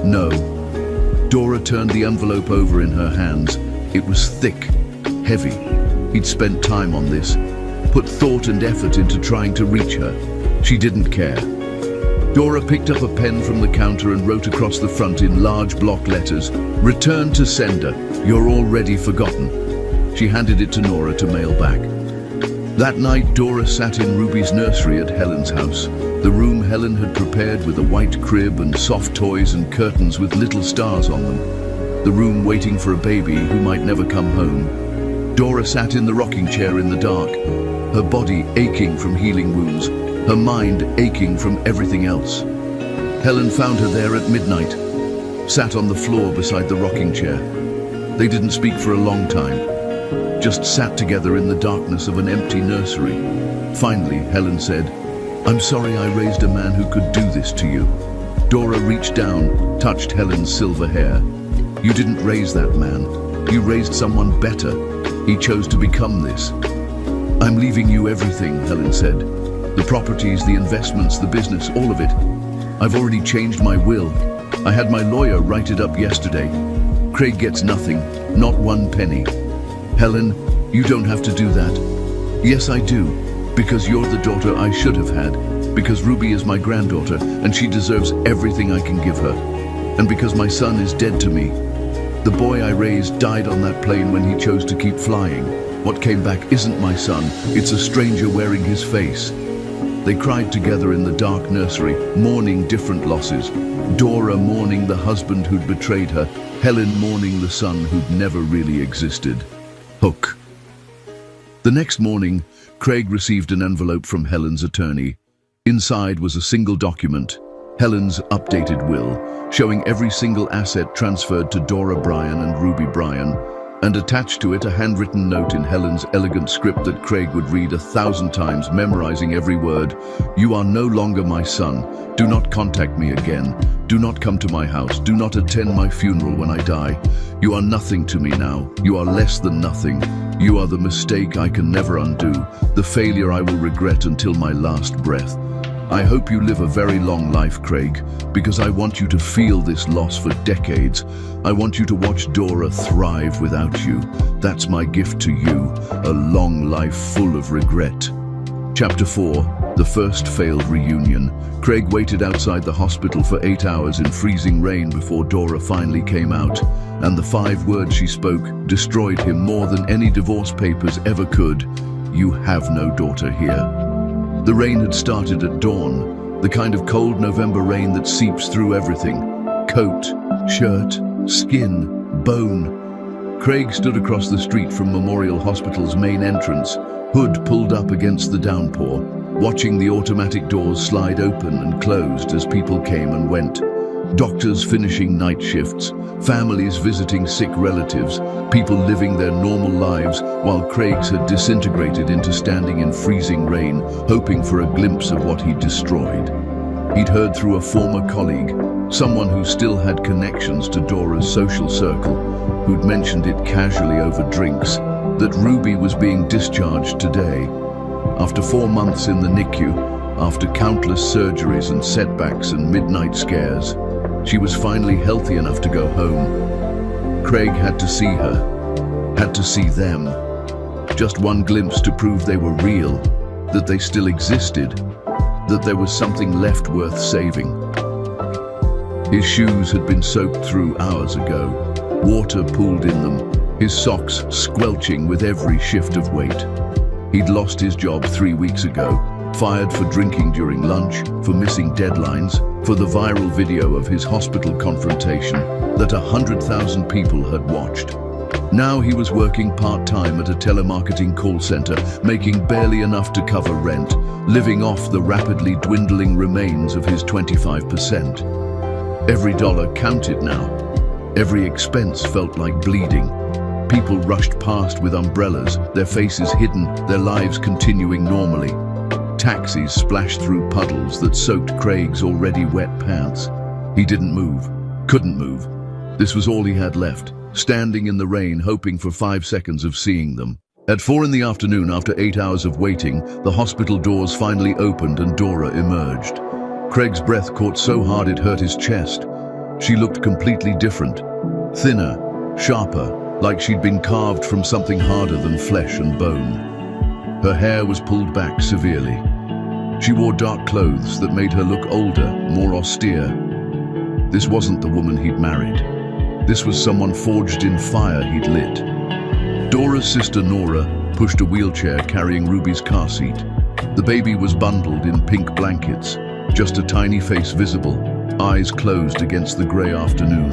"No." Dora turned the envelope over in her hands. It was thick, heavy. He'd spent time on this, put thought and effort into trying to reach her. She didn't care. Dora picked up a pen from the counter and wrote across the front in large block letters, "Return to sender. You're already forgotten." She handed it to Nora to mail back. That night, Dora sat in Ruby's nursery at Helen's house, the room Helen had prepared with a white crib and soft toys and curtains with little stars on them. The room waiting for a baby who might never come home. Dora sat in the rocking chair in the dark, her body aching from healing wounds, her mind aching from everything else. Helen found her there at midnight, sat on the floor beside the rocking chair. They didn't speak for a long time, just sat together in the darkness of an empty nursery. Finally, Helen said, "I'm sorry I raised a man who could do this to you." Dora reached down, touched Helen's silver hair. "You didn't raise that man. You raised someone better. He chose to become this." "I'm leaving you everything," Helen said. "The properties, the investments, the business, all of it. I've already changed my will. I had my lawyer write it up yesterday. Craig gets nothing, not one penny." "Helen, you don't have to do that." "Yes, I do, because you're the daughter I should have had, because Ruby is my granddaughter and she deserves everything I can give her, and because my son is dead to me. The boy I raised died on that plane when he chose to keep flying. What came back isn't my son, it's a stranger wearing his face." They cried together in the dark nursery, mourning different losses. Dora mourning the husband who'd betrayed her, Helen mourning the son who'd never really existed. Hook. The next morning, Craig received an envelope from Helen's attorney. Inside was a single document, Helen's updated will, showing every single asset transferred to Dora Bryan and Ruby Bryan, and attached to it a handwritten note in Helen's elegant script that Craig would read 1,000 times, memorizing every word. "You are no longer my son. Do not contact me again. Do not come to my house. Do not attend my funeral when I die. You are nothing to me now. You are less than nothing. You are the mistake I can never undo, the failure I will regret until my last breath. I hope you live a very long life, Craig, because I want you to feel this loss for decades. I want you to watch Dora thrive without you. That's my gift to you, a long life full of regret." Chapter 4, The First Failed Reunion. Craig waited outside the hospital for 8 hours in freezing rain before Dora finally came out, and the 5 words she spoke destroyed him more than any divorce papers ever could. "You have no daughter here." The rain had started at dawn, the kind of cold November rain that seeps through everything. Coat, shirt, skin, bone. Craig stood across the street from Memorial Hospital's main entrance, hood pulled up against the downpour, watching the automatic doors slide open and closed as people came and went. Doctors finishing night shifts, families visiting sick relatives, people living their normal lives, while Craig's had disintegrated into standing in freezing rain, hoping for a glimpse of what he'd destroyed. He'd heard through a former colleague, someone who still had connections to Dora's social circle, who'd mentioned it casually over drinks, that Ruby was being discharged today. After 4 months in the NICU, after countless surgeries and setbacks and midnight scares, she was finally healthy enough to go home. Craig had to see her, had to see them. Just one glimpse to prove they were real, that they still existed, that there was something left worth saving. His shoes had been soaked through hours ago, water pooled in them, his socks squelching with every shift of weight. He'd lost his job 3 weeks ago, fired for drinking during lunch, for missing deadlines, for the viral video of his hospital confrontation that 100,000 people had watched. Now he was working part-time at a telemarketing call center, making barely enough to cover rent, living off the rapidly dwindling remains of his 25%. Every dollar counted now. Every expense felt like bleeding. People rushed past with umbrellas, their faces hidden, their lives continuing normally. Taxis splashed through puddles that soaked Craig's already wet pants. He didn't move, couldn't move. This was all he had left, standing in the rain hoping for 5 seconds of seeing them. At 4 in the afternoon, after 8 hours of waiting, the hospital doors finally opened and Dora emerged. Craig's breath caught so hard it hurt his chest. She looked completely different, thinner, sharper, like she'd been carved from something harder than flesh and bone. Her hair was pulled back severely. She wore dark clothes that made her look older, more austere. This wasn't the woman he'd married. This was someone forged in fire he'd lit. Dora's sister Nora pushed a wheelchair carrying Ruby's car seat. The baby was bundled in pink blankets, just a tiny face visible, eyes closed against the grey afternoon.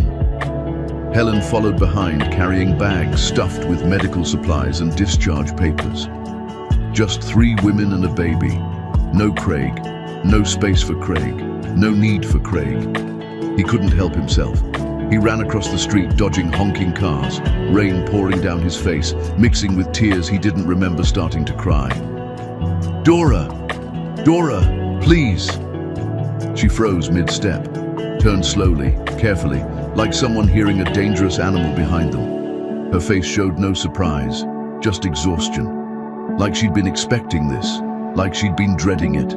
Helen followed behind, carrying bags stuffed with medical supplies and discharge papers. Just 3 women and a baby. No Craig, no space for Craig, no need for Craig. He couldn't help himself. He ran across the street, dodging honking cars, rain pouring down his face, mixing with tears he didn't remember starting to cry. Dora! Dora, please! She froze mid-step, turned slowly, carefully, like someone hearing a dangerous animal behind them. Her face showed no surprise, just exhaustion. Like she'd been expecting this, like she'd been dreading it.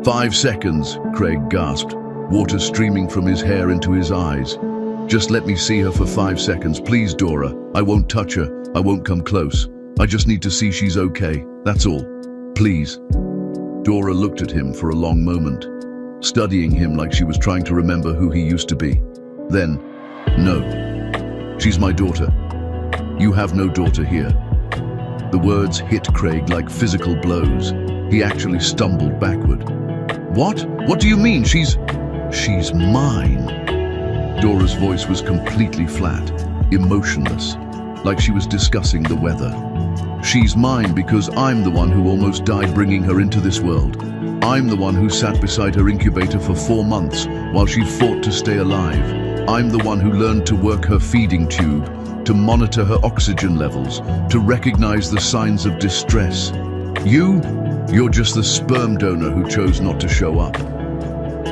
5 seconds, Craig gasped, water streaming from his hair into his eyes. Just let me see her for 5 seconds, please, Dora. I won't touch her, I won't come close. I just need to see she's okay, that's all. Please. Dora looked at him for a long moment, studying him like she was trying to remember who he used to be. Then, no. She's my daughter. You have no daughter here. The words hit Craig like physical blows. He actually stumbled backward. What? What do you mean? She's mine. Dora's voice was completely flat, emotionless, like she was discussing the weather. She's mine because I'm the one who almost died bringing her into this world. I'm the one who sat beside her incubator for 4 months while she fought to stay alive. I'm the one who learned to work her feeding tube, to monitor her oxygen levels, to recognize the signs of distress. You're just the sperm donor who chose not to show up.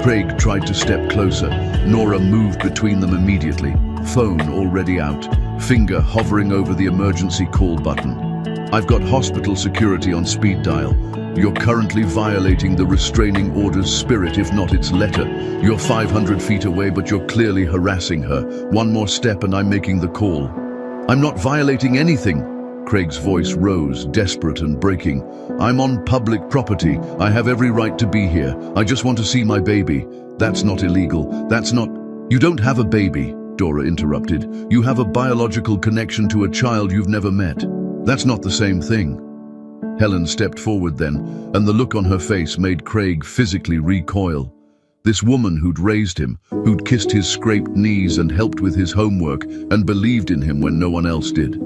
Craig tried to step closer. Nora moved between them immediately, phone already out, finger hovering over the emergency call button. I've got hospital security on speed dial. You're currently violating the restraining order's spirit, if not its letter. You're 500 feet away, but you're clearly harassing her. 1 more step and I'm making the call. I'm not violating anything. Craig's voice rose, desperate and breaking. I'm on public property. I have every right to be here. I just want to see my baby. That's not illegal. That's not... You don't have a baby, Dora interrupted. You have a biological connection to a child you've never met. That's not the same thing. Helen stepped forward then, and the look on her face made Craig physically recoil. This woman who'd raised him, who'd kissed his scraped knees and helped with his homework and believed in him when no one else did.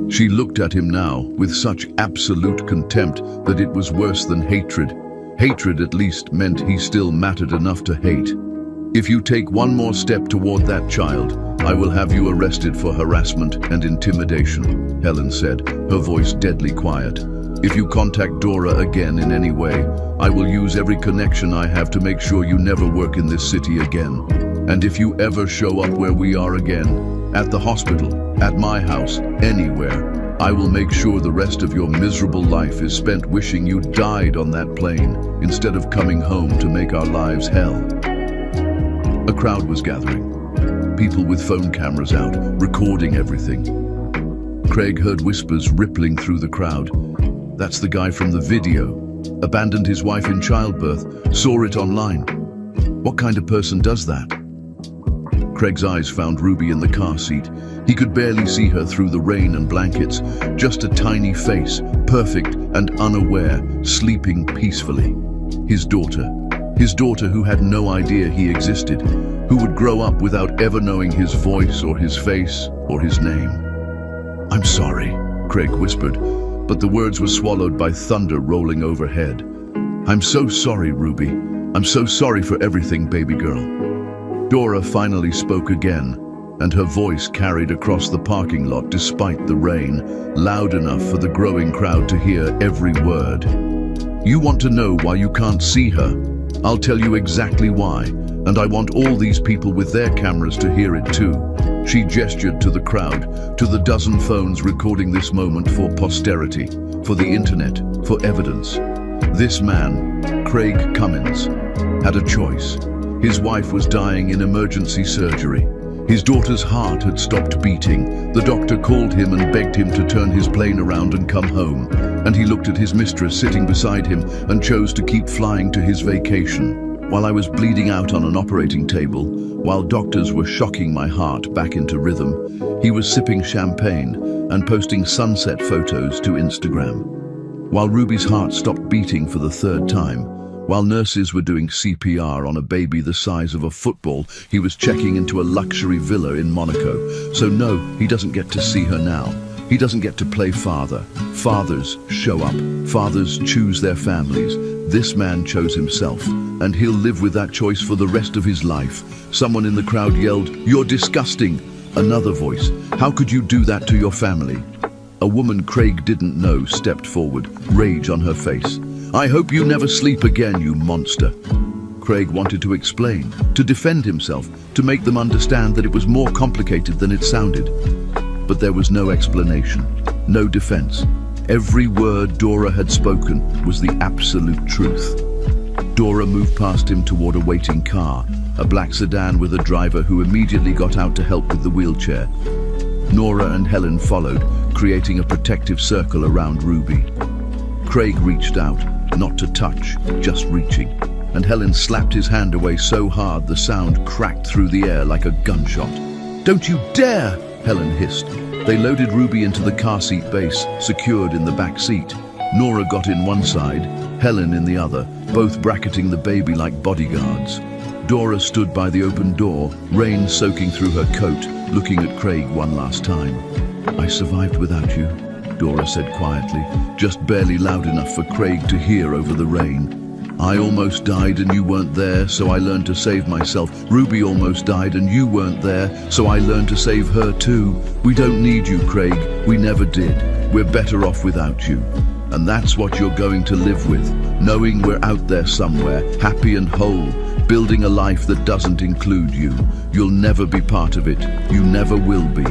She looked at him now with such absolute contempt that it was worse than hatred. Hatred at least meant he still mattered enough to hate. If you take 1 more step toward that child, I will have you arrested for harassment and intimidation, Helen said, her voice deadly quiet. If you contact Dora again in any way, I will use every connection I have to make sure you never work in this city again. And if you ever show up where we are again, at the hospital, at my house, anywhere, I will make sure the rest of your miserable life is spent wishing you died on that plane instead of coming home to make our lives hell. A crowd was gathering, people with phone cameras out, recording everything. Craig heard whispers rippling through the crowd. That's the guy from the video. Abandoned his wife in childbirth, saw it online. What kind of person does that? Craig's eyes found Ruby in the car seat. He could barely see her through the rain and blankets, just a tiny face, perfect and unaware, sleeping peacefully. His daughter who had no idea he existed, who would grow up without ever knowing his voice or his face or his name. "I'm sorry," Craig whispered, but the words were swallowed by thunder rolling overhead. "I'm so sorry, Ruby. I'm so sorry for everything, baby girl." Dora finally spoke again, and her voice carried across the parking lot despite the rain, loud enough for the growing crowd to hear every word. "You want to know why you can't see her? I'll tell you exactly why, and I want all these people with their cameras to hear it too." She gestured to the crowd, to the dozen phones recording this moment for posterity, for the internet, for evidence. This man, Craig Cummins, had a choice. His wife was dying in emergency surgery. His daughter's heart had stopped beating. The doctor called him and begged him to turn his plane around and come home. And he looked at his mistress sitting beside him and chose to keep flying to his vacation. While I was bleeding out on an operating table, while doctors were shocking my heart back into rhythm, he was sipping champagne and posting sunset photos to Instagram. While Ruby's heart stopped beating for the third time, while nurses were doing CPR on a baby the size of a football, he was checking into a luxury villa in Monaco. So no, he doesn't get to see her now. He doesn't get to play father. Fathers show up. Fathers choose their families. This man chose himself, and he'll live with that choice for the rest of his life. Someone in the crowd yelled, "You're disgusting." Another voice, "How could you do that to your family?" A woman Craig didn't know stepped forward, rage on her face. "I hope you never sleep again, you monster." Craig wanted to explain, to defend himself, to make them understand that it was more complicated than it sounded. But there was no explanation, no defense. Every word Dora had spoken was the absolute truth. Dora moved past him toward a waiting car, a black sedan with a driver who immediately got out to help with the wheelchair. Nora and Helen followed, creating a protective circle around Ruby. Craig reached out, not to touch, just reaching, and Helen slapped his hand away so hard the sound cracked through the air like a gunshot. "Don't you dare!" Helen hissed. They loaded Ruby into the car seat base, secured in the back seat. Nora got in one side, Helen in the other, both bracketing the baby like bodyguards. Dora stood by the open door, rain soaking through her coat, looking at Craig one last time. "I survived without you," Dora said quietly, just barely loud enough for Craig to hear over the rain. "I almost died and you weren't there, so I learned to save myself. Ruby almost died and you weren't there, so I learned to save her too. We don't need you, Craig. We never did. We're better off without you. And that's what you're going to live with, knowing we're out there somewhere, happy and whole, building a life that doesn't include you. You'll never be part of it. You never will be."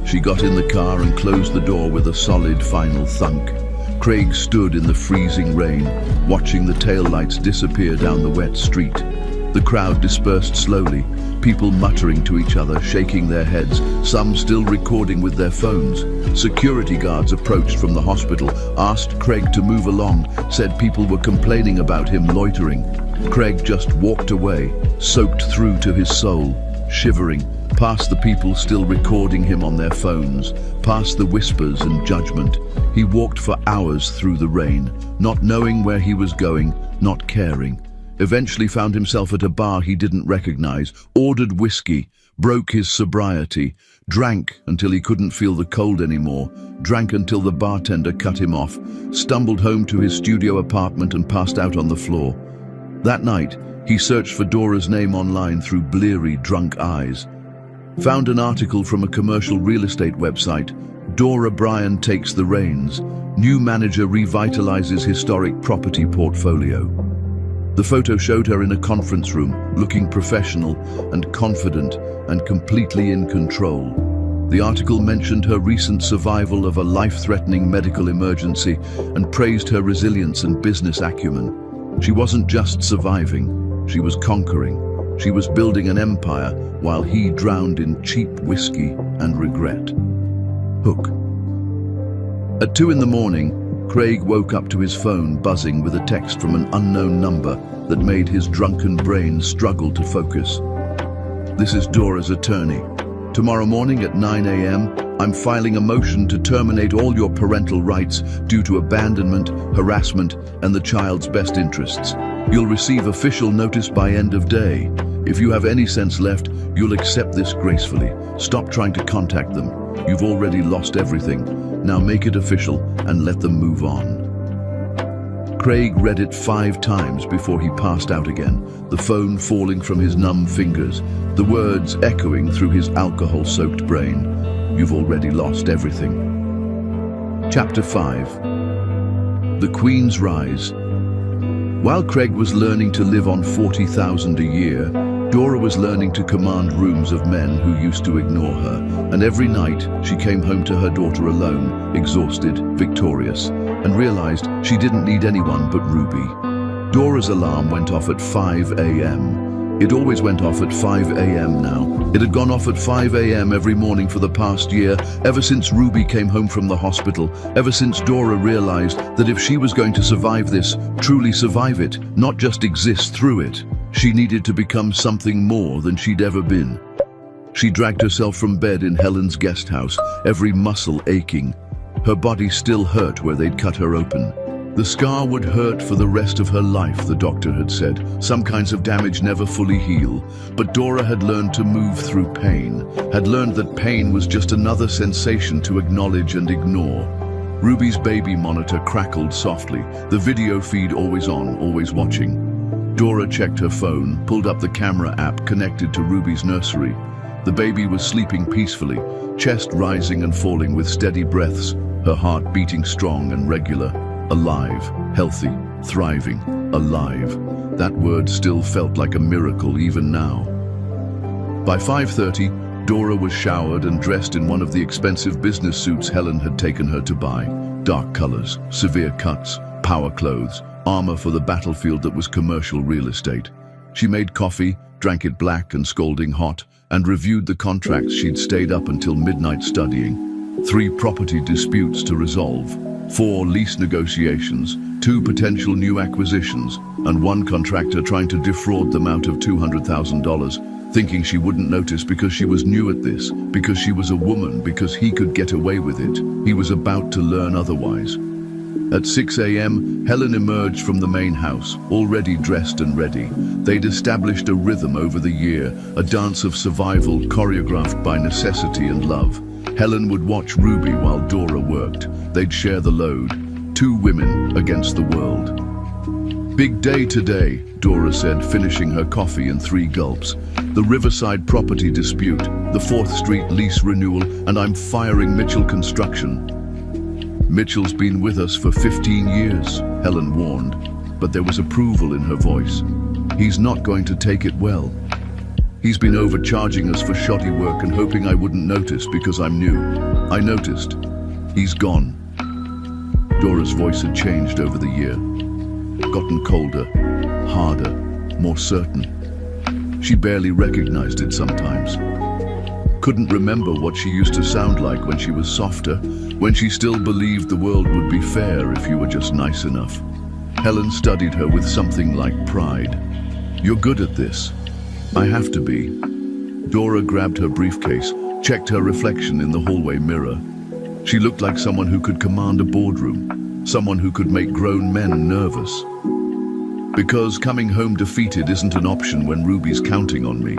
She got in the car and closed the door with a solid final thunk. Craig stood in the freezing rain, watching the taillights disappear down the wet street. The crowd dispersed slowly, people muttering to each other, shaking their heads, some still recording with their phones. Security guards approached from the hospital, asked Craig to move along, said people were complaining about him loitering. Craig just walked away, soaked through to his soul, shivering, past the people still recording him on their phones, past the whispers and judgment. He walked for hours through the rain, not knowing where he was going, not caring. Eventually found himself at a bar he didn't recognize, ordered whiskey, broke his sobriety, drank until he couldn't feel the cold anymore, drank until the bartender cut him off, stumbled home to his studio apartment and passed out on the floor. That night, he searched for Dora's name online through bleary, drunk eyes. Found an article from a commercial real estate website. Dora Bryan takes the reins. New manager revitalizes historic property portfolio. The photo showed her in a conference room, looking professional and confident and completely in control. The article mentioned her recent survival of a life-threatening medical emergency and praised her resilience and business acumen. She wasn't just surviving, she was conquering. She was building an empire while he drowned in cheap whiskey and regret. Hook. At 2 a.m, Craig woke up to his phone buzzing with a text from an unknown number that made his drunken brain struggle to focus. "This is Dora's attorney. Tomorrow morning at 9 a.m, I'm filing a motion to terminate all your parental rights due to abandonment, harassment, and the child's best interests. You'll receive official notice by end of day. If you have any sense left, you'll accept this gracefully. Stop trying to contact them. You've already lost everything. Now make it official and let them move on." Craig read it 5 times before he passed out again, the phone falling from his numb fingers, the words echoing through his alcohol-soaked brain. "You've already lost everything." Chapter 5. The Queen's Rise. While Craig was learning to live on $40,000 a year, Dora was learning to command rooms of men who used to ignore her, and every night she came home to her daughter alone, exhausted, victorious, and realized she didn't need anyone but Ruby. Dora's alarm went off at 5 a.m. It always went off at 5 a.m. now. It had gone off at 5 a.m. every morning for the past year, ever since Ruby came home from the hospital, ever since Dora realized that if she was going to survive this, truly survive it, not just exist through it, she needed to become something more than she'd ever been. She dragged herself from bed in Helen's guest house, every muscle aching. Her body still hurt where they'd cut her open. The scar would hurt for the rest of her life, the doctor had said. Some kinds of damage never fully heal. But Dora had learned to move through pain, had learned that pain was just another sensation to acknowledge and ignore. Ruby's baby monitor crackled softly, the video feed always on, always watching. Dora checked her phone, pulled up the camera app connected to Ruby's nursery. The baby was sleeping peacefully, chest rising and falling with steady breaths, her heart beating strong and regular. Alive, healthy, thriving, alive. That word still felt like a miracle even now. By 5:30, Dora was showered and dressed in one of the expensive business suits Helen had taken her to buy. Dark colors, severe cuts, power clothes, armor for the battlefield that was commercial real estate. She made coffee, drank it black and scalding hot, and reviewed the contracts she'd stayed up until midnight studying. 3 property disputes to resolve, 4 lease negotiations, 2 potential new acquisitions, and 1 contractor trying to defraud them out of $200,000, thinking she wouldn't notice because she was new at this, because she was a woman, because he could get away with it. He was about to learn otherwise. At 6 a.m., Helen emerged from the main house, already dressed and ready. They'd established a rhythm over the year, a dance of survival choreographed by necessity and love. Helen would watch Ruby while Dora worked. They'd share the load. 2 women against the world. "Big day today," Dora said, finishing her coffee in 3 gulps. "The Riverside property dispute, the 4th Street lease renewal, and I'm firing Mitchell Construction." "Mitchell's been with us for 15 years, Helen warned, but there was approval in her voice. "He's not going to take it well. He's been overcharging us for shoddy work and hoping I wouldn't notice because I'm new. I noticed. He's gone." Dora's voice had changed over the year, gotten colder, harder, more certain. She barely recognized it sometimes. Couldn't remember what she used to sound like when she was softer, when she still believed the world would be fair if you were just nice enough. Helen studied her with something like pride. "You're good at this. I have to be." Dora grabbed her briefcase, checked her reflection in the hallway mirror. She looked like someone who could command a boardroom, someone who could make grown men nervous. "Because coming home defeated isn't an option when Ruby's counting on me."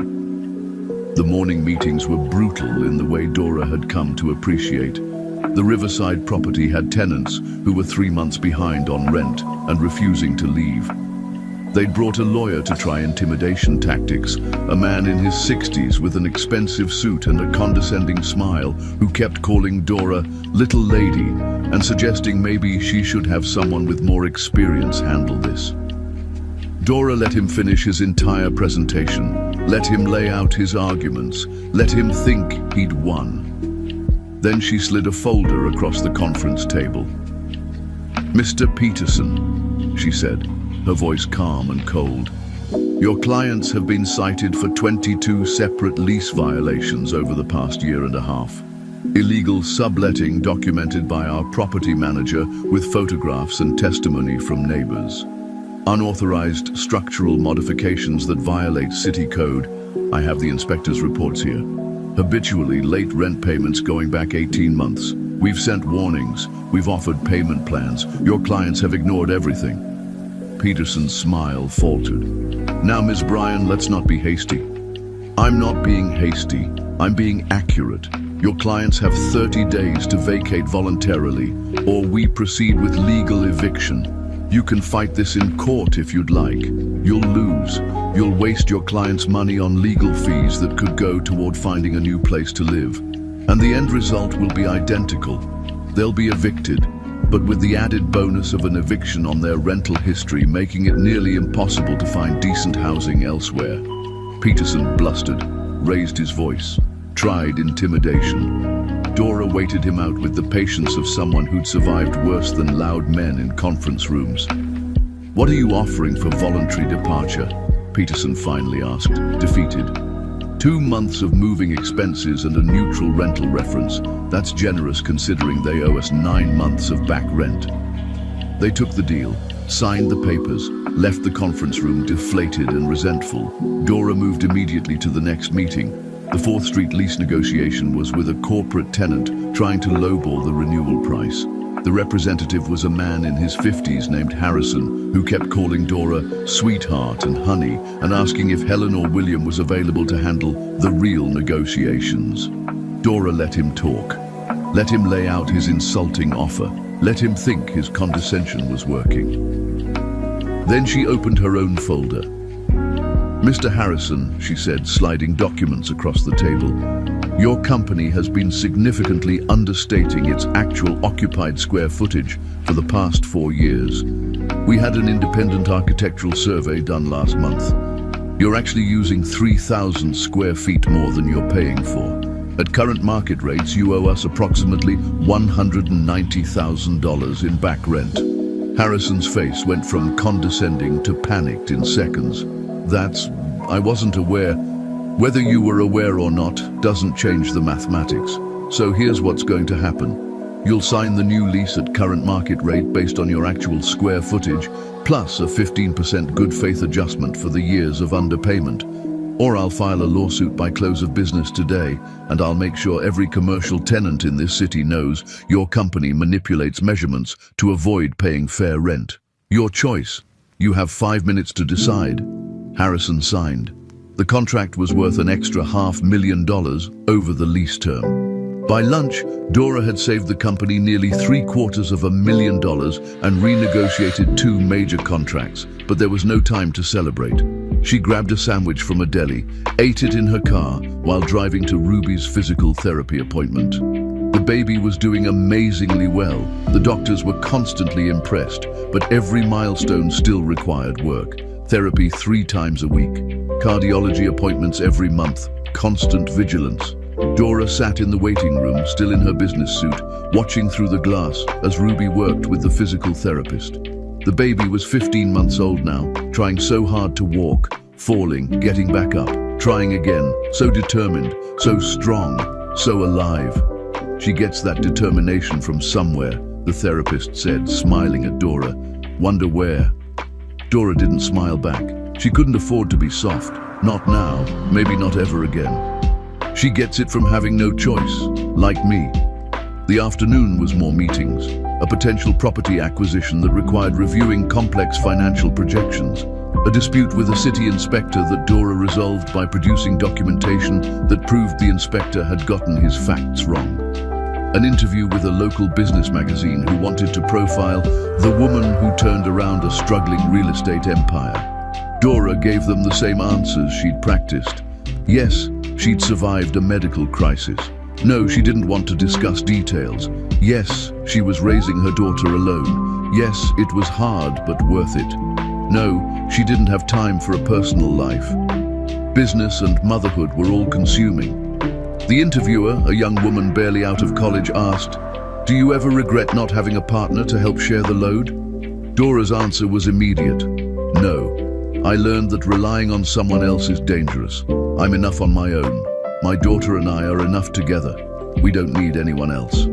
The morning meetings were brutal in the way Dora had come to appreciate. The Riverside property had tenants who were 3 months behind on rent and refusing to leave. They'd brought a lawyer to try intimidation tactics, a man in his 60s with an expensive suit and a condescending smile who kept calling Dora "little lady" and suggesting maybe she should have someone with more experience handle this. Dora let him finish his entire presentation, let him lay out his arguments, let him think he'd won. Then she slid a folder across the conference table. "Mr. Peterson," she said, her voice calm and cold, "your clients have been cited for 22 separate lease violations over the past year and a half. Illegal subletting documented by our property manager with photographs and testimony from neighbors. Unauthorized structural modifications that violate city code. I have the inspector's reports here. Habitually late rent payments going back 18 months. We've sent warnings. We've offered payment plans. Your clients have ignored everything." Peterson's smile faltered. "Now, Ms. Bryan, let's not be hasty." "I'm not being hasty. I'm being accurate. Your clients have 30 days to vacate voluntarily, or we proceed with legal eviction. You can fight this in court if you'd like. You'll lose. You'll waste your client's money on legal fees that could go toward finding a new place to live. And the end result will be identical. They'll be evicted, but with the added bonus of an eviction on their rental history, making it nearly impossible to find decent housing elsewhere. Peterson blustered, raised his voice, tried intimidation. Dora waited him out with the patience of someone who'd survived worse than loud men in conference rooms. "What are you offering for voluntary departure?" Peterson finally asked, defeated. 2 months of moving expenses and a neutral rental reference. That's generous considering they owe us 9 months of back rent. They took the deal, signed the papers, left the conference room deflated and resentful. Dora moved immediately to the next meeting. The 4th Street lease negotiation was with a corporate tenant trying to lowball the renewal price. The representative was a man in his 50s named Harrison, who kept calling Dora sweetheart and honey and asking if Helen or William was available to handle the real negotiations. Dora let him talk. Let him lay out his insulting offer. Let him think his condescension was working. Then she opened her own folder. "Mr. Harrison," she said, sliding documents across the table, "your company has been significantly understating its actual occupied square footage for the past 4 years. We had an independent architectural survey done last month. You're actually using 3,000 square feet more than you're paying for. At current market rates, you owe us approximately $190,000 in back rent." Harrison's face went from condescending to panicked in seconds. I wasn't aware. Whether you were aware or not doesn't change the mathematics. So here's what's going to happen. You'll sign the new lease at current market rate based on your actual square footage, plus a 15% good faith adjustment for the years of underpayment. Or I'll file a lawsuit by close of business today, and I'll make sure every commercial tenant in this city knows your company manipulates measurements to avoid paying fair rent. Your choice. You have 5 minutes to decide. Harrison signed. The contract was worth an extra $500,000 over the lease term. By lunch, Dora had saved the company nearly $750,000 and renegotiated 2 major contracts, but there was no time to celebrate. She grabbed a sandwich from a deli, ate it in her car while driving to Ruby's physical therapy appointment. The baby was doing amazingly well. The doctors were constantly impressed, but every milestone still required work. Therapy 3 times a week, cardiology appointments every month, constant vigilance. Dora sat in the waiting room, still in her business suit, watching through the glass as Ruby worked with the physical therapist. The baby was 15 months old now, trying so hard to walk, falling, getting back up, trying again, so determined, so strong, so alive. "She gets that determination from somewhere," the therapist said, smiling at Dora. "Wonder where?" Dora didn't smile back. She couldn't afford to be soft. Not now, maybe not ever again. "She gets it from having no choice, like me." The afternoon was more meetings, a potential property acquisition that required reviewing complex financial projections, a dispute with a city inspector that Dora resolved by producing documentation that proved the inspector had gotten his facts wrong. An interview with a local business magazine who wanted to profile the woman who turned around a struggling real estate empire. Dora gave them the same answers she'd practiced. Yes, she'd survived a medical crisis. No, she didn't want to discuss details. Yes, she was raising her daughter alone. Yes, it was hard but worth it. No, she didn't have time for a personal life. Business and motherhood were all consuming. The interviewer, a young woman barely out of college, asked, "Do you ever regret not having a partner to help share the load?" Dora's answer was immediate. "No. I learned that relying on someone else is dangerous. I'm enough on my own. My daughter and I are enough together. We don't need anyone else."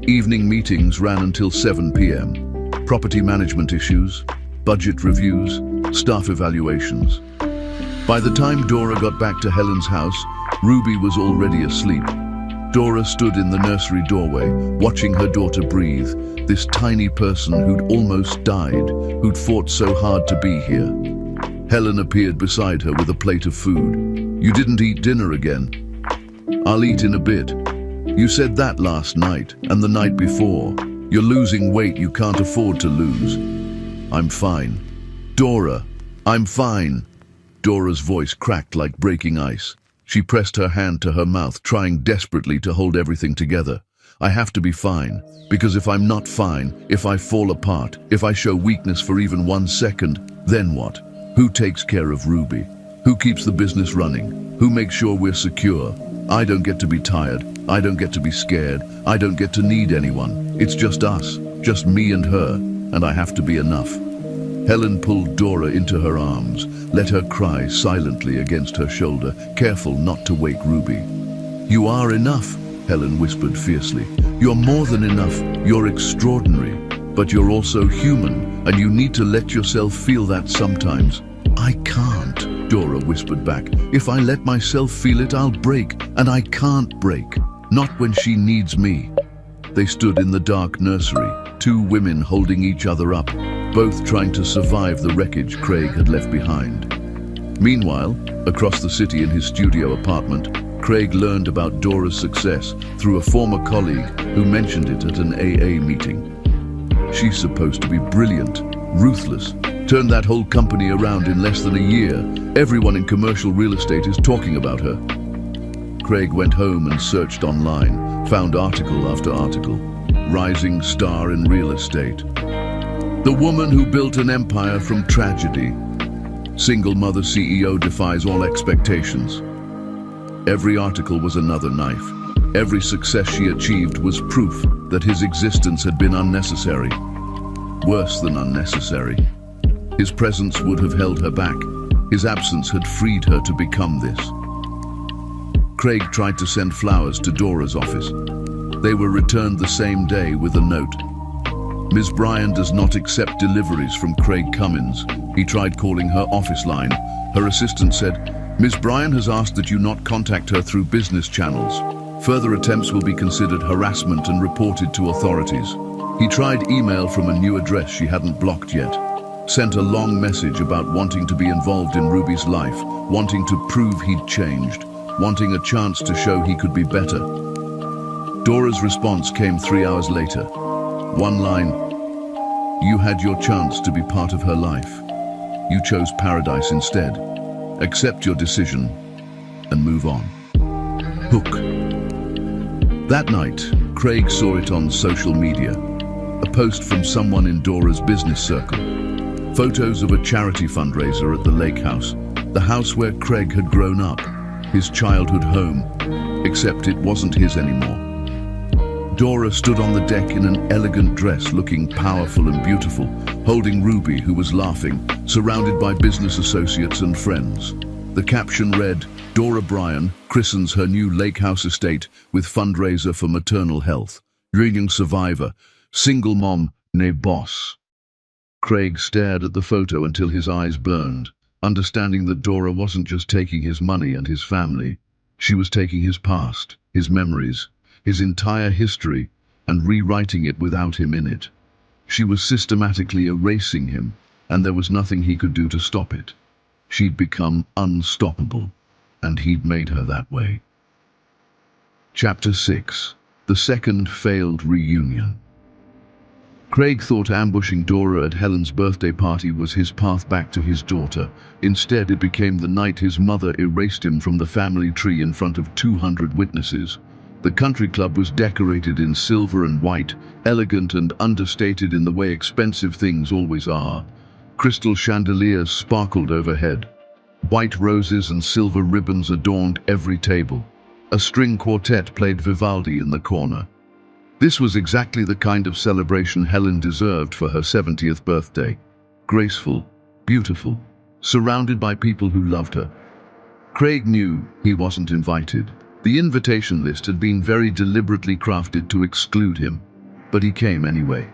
Evening meetings ran until 7 p.m. Property management issues, budget reviews, staff evaluations. By the time Dora got back to Helen's house, Ruby was already asleep. Dora stood in the nursery doorway, watching her daughter breathe, this tiny person who'd almost died, who'd fought so hard to be here. Helen appeared beside her with a plate of food. "You didn't eat dinner again?" I'll eat in a bit. You said that last night and the night before. You're losing weight you can't afford to lose. I'm fine. Dora, I'm fine. Dora's voice cracked like breaking ice. She pressed her hand to her mouth, trying desperately to hold everything together. I have to be fine, because if I'm not fine, if I fall apart, if I show weakness for even 1 second, then what? Who takes care of Ruby? Who keeps the business running? Who makes sure we're secure? I don't get to be tired. I don't get to be scared. I don't get to need anyone. It's just us, just me and her, and I have to be enough. Helen pulled Dora into her arms, let her cry silently against her shoulder, careful not to wake Ruby. You are enough, Helen whispered fiercely. You're more than enough. You're extraordinary. But you're also human, and you need to let yourself feel that sometimes. I can't, Dora whispered back. If I let myself feel it, I'll break, and I can't break. Not when she needs me. They stood in the dark nursery, 2 women holding each other up, both trying to survive the wreckage Craig had left behind. Meanwhile, across the city in his studio apartment, Craig learned about Dora's success through a former colleague who mentioned it at an AA meeting. She's supposed to be brilliant, ruthless, turned that whole company around in less than a year. Everyone in commercial real estate is talking about her. Craig went home and searched online, found article after article. Rising star in real estate. The woman who built an empire from tragedy. Single mother CEO defies all expectations. Every article was another knife. Every success she achieved was proof that his existence had been unnecessary. Worse than unnecessary. His presence would have held her back. His absence had freed her to become this. Craig tried to send flowers to Dora's office. They were returned the same day with a note. Ms. Bryan does not accept deliveries from Craig Cummins. He tried calling her office line. Her assistant said, Ms. Bryan has asked that you not contact her through business channels. Further attempts will be considered harassment and reported to authorities. He tried email from a new address she hadn't blocked yet. Sent a long message about wanting to be involved in Ruby's life, wanting to prove he'd changed, wanting a chance to show he could be better. Dora's response came 3 hours later. One line, you had your chance to be part of her life. You chose paradise instead. Accept your decision and move on. Hook. That night, Craig saw it on social media. A post from someone in Dora's business circle. Photos of a charity fundraiser at the lake house, the house where Craig had grown up, his childhood home, except it wasn't his anymore. Dora stood on the deck in an elegant dress, looking powerful and beautiful, holding Ruby, who was laughing, surrounded by business associates and friends. The caption read, Dora Bryan christens her new lake house estate with fundraiser for maternal health. Reading survivor, single mom, ne boss. Craig stared at the photo until his eyes burned, understanding that Dora wasn't just taking his money and his family. She was taking his past, his memories, his entire history, and rewriting it without him in it. She was systematically erasing him, and there was nothing he could do to stop it. She'd become unstoppable, and he'd made her that way. Chapter 6. The second failed reunion. Craig thought ambushing Dora at Helen's birthday party was his path back to his daughter. Instead, it became the night his mother erased him from the family tree in front of 200 witnesses. The country club was decorated in silver and white, elegant and understated in the way expensive things always are. Crystal chandeliers sparkled overhead. White roses and silver ribbons adorned every table. A string quartet played Vivaldi in the corner. This was exactly the kind of celebration Helen deserved for her 70th birthday. Graceful, beautiful, surrounded by people who loved her. Craig knew he wasn't invited. The invitation list had been very deliberately crafted to exclude him, but he came anyway.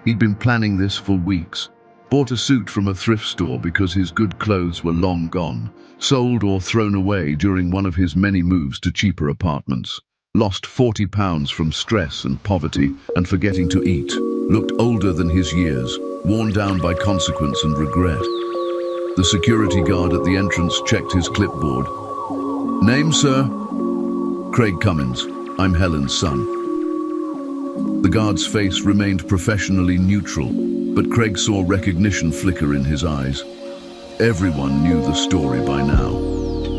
He'd been planning this for weeks. Bought a suit from a thrift store because his good clothes were long gone, sold or thrown away during one of his many moves to cheaper apartments. Lost 40 pounds from stress and poverty and forgetting to eat. Looked older than his years, worn down by consequence and regret. The security guard at the entrance checked his clipboard. Name, sir? Craig Cummins, I'm Helen's son. The guard's face remained professionally neutral, but Craig saw recognition flicker in his eyes. Everyone knew the story by now.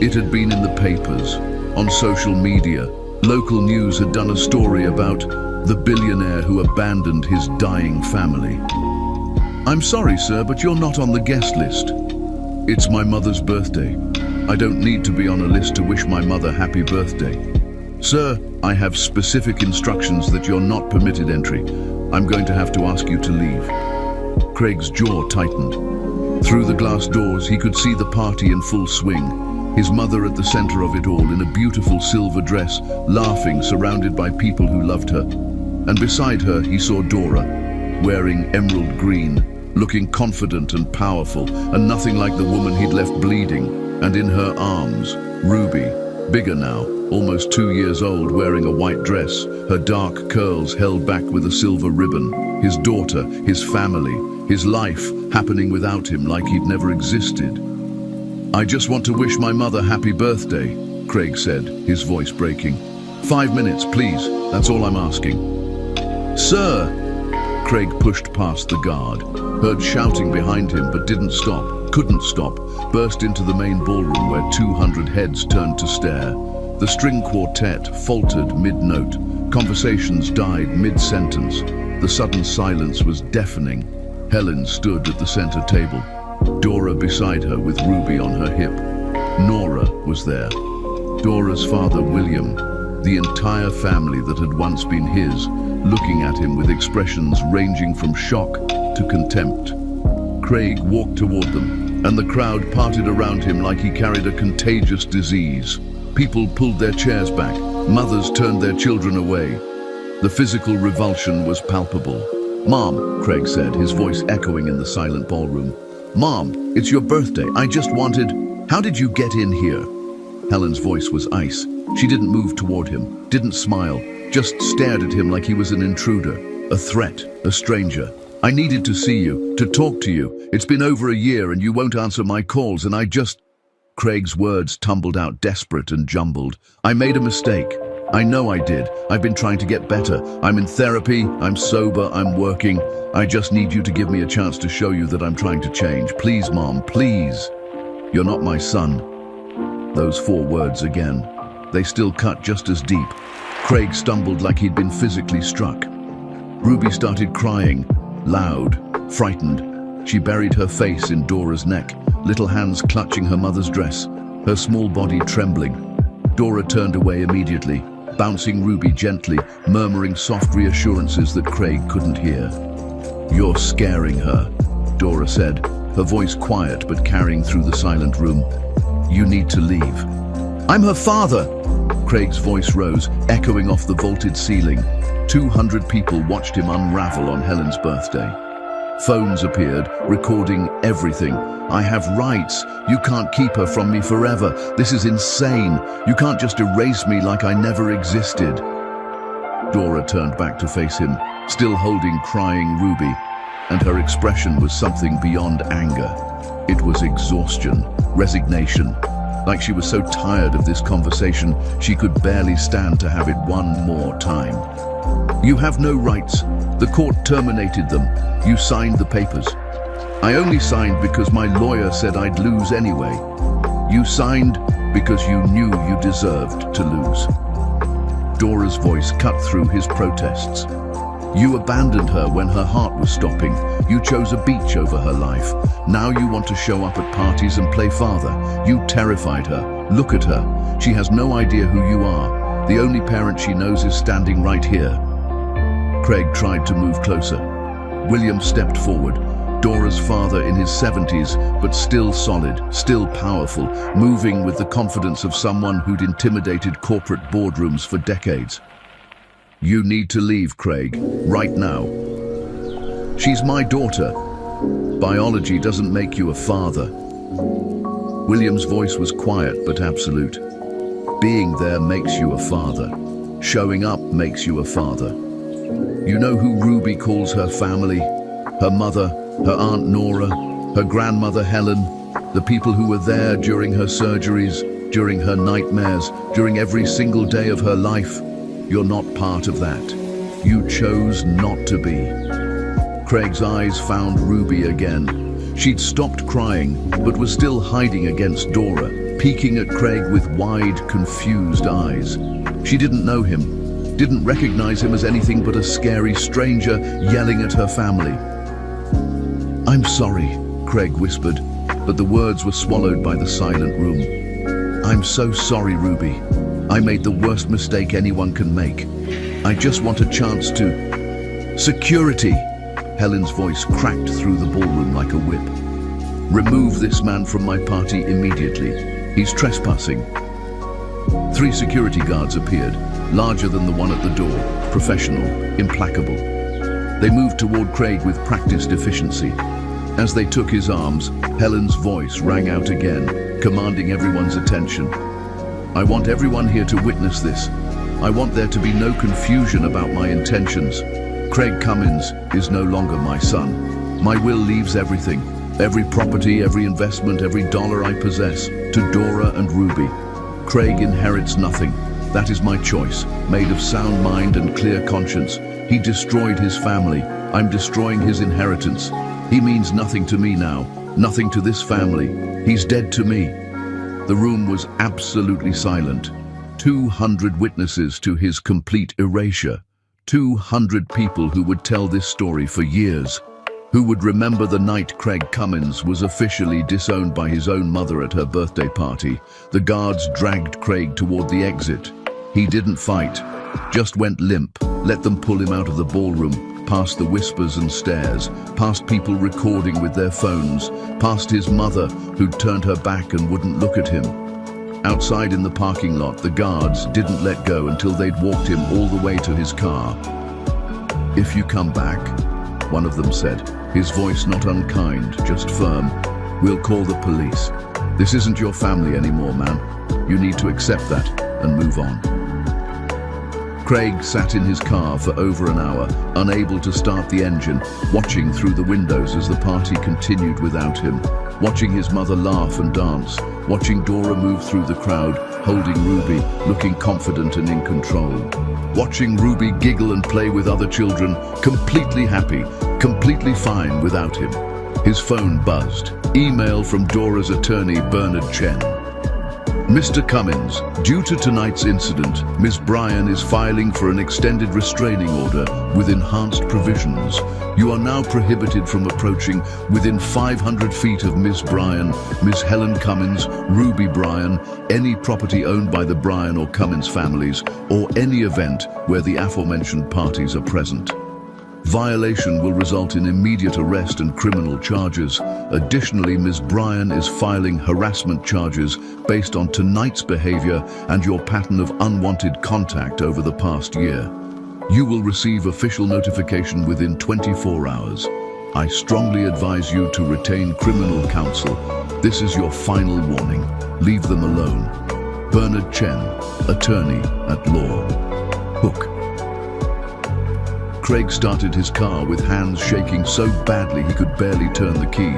It had been in the papers, on social media. Local news had done a story about the billionaire who abandoned his dying family. I'm sorry, sir, but you're not on the guest list. It's my mother's birthday. I don't need to be on a list to wish my mother happy birthday. Sir, I have specific instructions that you're not permitted entry. I'm going to have to ask you to leave. Craig's jaw tightened. Through the glass doors, he could see the party in full swing. His mother at the center of it all in a beautiful silver dress, laughing, surrounded by people who loved her. And beside her, he saw Dora, wearing emerald green, looking confident and powerful, and nothing like the woman he'd left bleeding. And in her arms, Ruby, bigger now, almost 2 years old, wearing a white dress, her dark curls held back with a silver ribbon. His daughter, his family, his life happening without him like he'd never existed. I just want to wish my mother happy birthday, Craig said, his voice breaking. 5 minutes, please. That's all I'm asking. Sir! Craig pushed past the guard, heard shouting behind him but didn't stop, couldn't stop, burst into the main ballroom where 200 heads turned to stare. The string quartet faltered mid-note. Conversations died mid-sentence. The sudden silence was deafening. Helen stood at the center table, Dora beside her with Ruby on her hip. Nora was there. Dora's father, William, the entire family that had once been his, looking at him with expressions ranging from shock to contempt. Craig walked toward them, and the crowd parted around him like he carried a contagious disease. People pulled their chairs back, mothers turned their children away. The physical revulsion was palpable. Mom, Craig said, his voice echoing in the silent ballroom. Mom, it's your birthday. I just wanted... How did you get in here? Helen's voice was ice. She didn't move toward him, didn't smile, just stared at him like he was an intruder, a threat, a stranger. I needed to see you, to talk to you. It's been over a year and you won't answer my calls and I just... Craig's words tumbled out desperate and jumbled. I made a mistake. I know I did. I've been trying to get better. I'm in therapy, I'm sober, I'm working. I just need you to give me a chance to show you that I'm trying to change. Please, Mom, please. You're not my son. Those 4 words again. They still cut just as deep. Craig stumbled like he'd been physically struck. Ruby started crying, loud, frightened. She buried her face in Dora's neck, little hands clutching her mother's dress, her small body trembling. Dora turned away immediately, bouncing Ruby gently, murmuring soft reassurances that Craig couldn't hear. You're scaring her, Dora said, her voice quiet but carrying through the silent room. You need to leave. I'm her father! Craig's voice rose, echoing off the vaulted ceiling. 200 people watched him unravel on Helen's birthday. Phones appeared, recording everything. I have rights. You can't keep her from me forever. This is insane. You can't just erase me like I never existed. Dora turned back to face him, still holding crying Ruby, and her expression was something beyond anger. It was exhaustion, resignation, like she was so tired of this conversation she could barely stand to have it one more time. You have no rights. The court terminated them. You signed the papers. I only signed because my lawyer said I'd lose anyway. You signed because you knew you deserved to lose. Dora's voice cut through his protests. You abandoned her when her heart was stopping. You chose a beach over her life. Now you want to show up at parties and play father. You terrified her. Look at her. She has no idea who you are. The only parent she knows is standing right here. Craig tried to move closer. William stepped forward. Dora's father in his 70s, but still solid, still powerful, moving with the confidence of someone who'd intimidated corporate boardrooms for decades. You need to leave, Craig, right now. She's my daughter. Biology doesn't make you a father. William's voice was quiet but absolute. Being there makes you a father. Showing up makes you a father. You know who Ruby calls her family? Her mother, her Aunt Nora, her grandmother Helen, the people who were there during her surgeries, during her nightmares, during every single day of her life. You're not part of that. You chose not to be. Craig's eyes found Ruby again. She'd stopped crying, but was still hiding against Dora, peeking at Craig with wide, confused eyes. She didn't know him, didn't recognize him as anything but a scary stranger yelling at her family. "I'm sorry," Craig whispered, but the words were swallowed by the silent room. "I'm so sorry, Ruby. I made the worst mistake anyone can make. I just want a chance to..." "Security!" Helen's voice cracked through the ballroom like a whip. "Remove this man from my party immediately. He's trespassing." 3 security guards appeared, larger than the one at the door, professional, implacable. They moved toward Craig with practiced efficiency. As they took his arms, Helen's voice rang out again, commanding everyone's attention. "I want everyone here to witness this. I want there to be no confusion about my intentions. Craig Cummins is no longer my son. My will leaves everything, every property, every investment, every dollar I possess, to Dora and Ruby. Craig inherits nothing. That is my choice, made of sound mind and clear conscience. He destroyed his family. I'm destroying his inheritance. He means nothing to me now, nothing to this family. He's dead to me." The room was absolutely silent. 200 witnesses to his complete erasure. 200 people who would tell this story for years, who would remember the night Craig Cummins was officially disowned by his own mother at her birthday party. The guards dragged Craig toward the exit. He didn't fight, just went limp, let them pull him out of the ballroom, past the whispers and stares, past people recording with their phones, past his mother who'd turned her back and wouldn't look at him. Outside in the parking lot, the guards didn't let go until they'd walked him all the way to his car. "If you come back," one of them said, his voice not unkind, just firm, "we'll call the police. This isn't your family anymore, man. You need to accept that and move on." Craig sat in his car for over an hour, unable to start the engine, watching through the windows as the party continued without him, watching his mother laugh and dance, watching Dora move through the crowd, holding Ruby, looking confident and in control, watching Ruby giggle and play with other children, completely happy, completely fine without him. His phone buzzed. Email from Dora's attorney, Bernard Chen. "Mr. Cummins, due to tonight's incident, Ms. Bryan is filing for an extended restraining order with enhanced provisions. You are now prohibited from approaching within 500 feet of Ms. Bryan, Ms. Helen Cummins, Ruby Bryan, any property owned by the Bryan or Cummins families, or any event where the aforementioned parties are present. Violation will result in immediate arrest and criminal charges. Additionally, Ms. Bryan is filing harassment charges based on tonight's behavior and your pattern of unwanted contact over the past year. You will receive official notification within 24 hours. I strongly advise you to retain criminal counsel. This is your final warning. Leave them alone. Bernard Chen, attorney at law." Hook. Craig started his car with hands shaking so badly he could barely turn the key.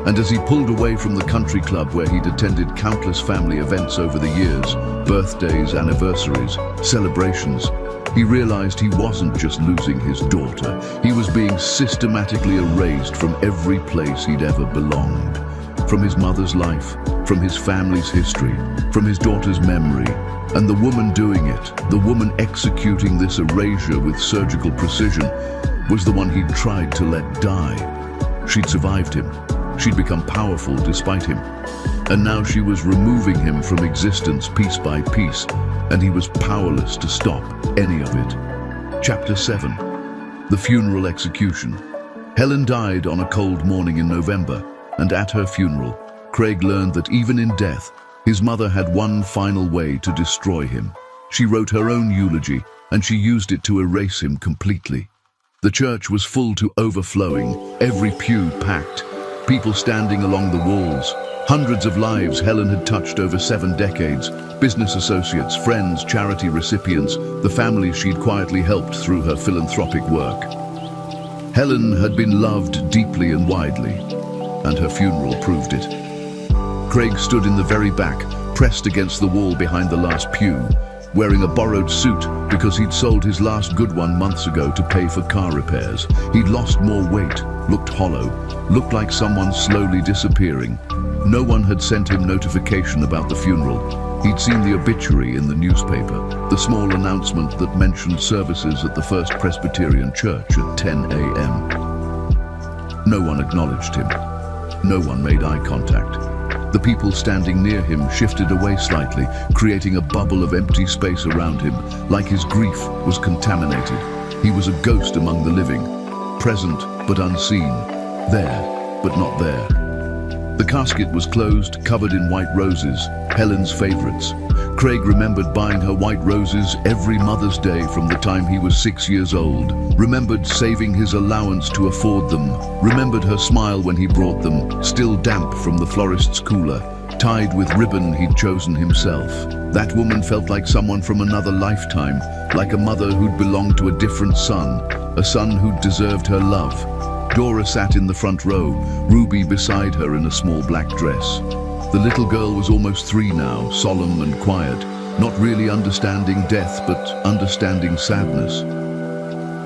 And as he pulled away from the country club where he'd attended countless family events over the years, birthdays, anniversaries, celebrations, he realized he wasn't just losing his daughter. He was being systematically erased from every place he'd ever belonged. From his mother's life, from his family's history, from his daughter's memory. And the woman doing it, the woman executing this erasure with surgical precision, was the one he'd tried to let die. She'd survived him. She'd become powerful despite him. And now she was removing him from existence piece by piece, and he was powerless to stop any of it. Chapter 7. The Funeral Execution. Helen died on a cold morning in November, and at her funeral, Craig learned that even in death, his mother had one final way to destroy him. She wrote her own eulogy, and she used it to erase him completely. The church was full to overflowing, every pew packed, people standing along the walls. Hundreds of lives Helen had touched over 7 decades, business associates, friends, charity recipients, the families she'd quietly helped through her philanthropic work. Helen had been loved deeply and widely, and her funeral proved it. Craig stood in the very back, pressed against the wall behind the last pew, wearing a borrowed suit because he'd sold his last good one months ago to pay for car repairs. He'd lost more weight, looked hollow, looked like someone slowly disappearing. No one had sent him notification about the funeral. He'd seen the obituary in the newspaper, the small announcement that mentioned services at the First Presbyterian Church at 10 a.m. No one acknowledged him. No one made eye contact. The people standing near him shifted away slightly, creating a bubble of empty space around him, like his grief was contaminated. He was a ghost among the living, present but unseen, there but not there. The casket was closed, covered in white roses, Helen's favorites. Craig remembered buying her white roses every Mother's Day from the time he was 6 years old, remembered saving his allowance to afford them, remembered her smile when he brought them, still damp from the florist's cooler, tied with ribbon he'd chosen himself. That woman felt like someone from another lifetime, like a mother who'd belonged to a different son, a son who'd deserved her love. Dora sat in the front row, Ruby beside her in a small black dress. The little girl was almost 3 now, solemn and quiet, not really understanding death but understanding sadness.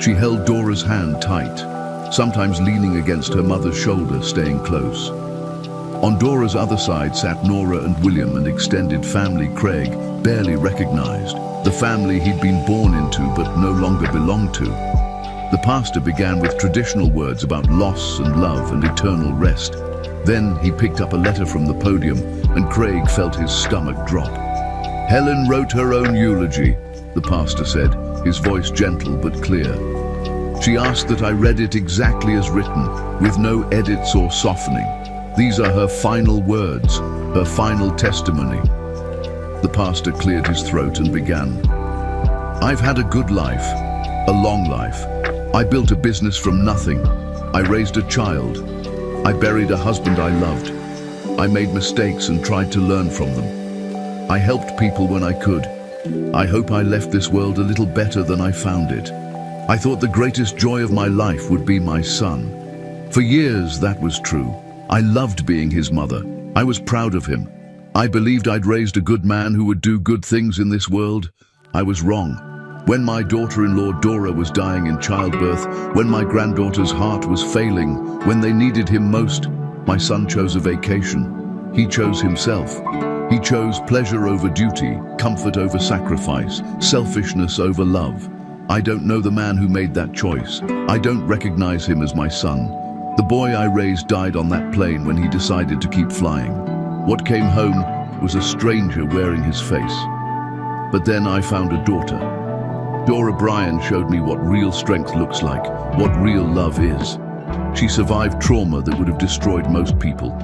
She held Dora's hand tight, sometimes leaning against her mother's shoulder, staying close. On Dora's other side sat Nora and William, an extended family Craig barely recognized, the family he'd been born into but no longer belonged to. The pastor began with traditional words about loss and love and eternal rest. Then he picked up a letter from the podium and Craig felt his stomach drop. Helen wrote her own eulogy, the pastor said, his voice gentle but clear. She asked that I read it exactly as written, with no edits or softening. These are her final words, her final testimony. The pastor cleared his throat and began. I've had a good life, a long life. I built a business from nothing. I raised a child. I buried a husband I loved. I made mistakes and tried to learn from them. I helped people when I could. I hope I left this world a little better than I found it. I thought the greatest joy of my life would be my son. For years that was true. I loved being his mother. I was proud of him. I believed I'd raised a good man who would do good things in this world. I was wrong. When my daughter-in-law Dora was dying in childbirth, when my granddaughter's heart was failing, when they needed him most, my son chose a vacation. He chose himself. He chose pleasure over duty, comfort over sacrifice, selfishness over love. I don't know the man who made that choice. I don't recognize him as my son. The boy I raised died on that plane when he decided to keep flying. What came home was a stranger wearing his face. But then I found a daughter. Dora Bryan showed me what real strength looks like, what real love is. She survived trauma that would have destroyed most people.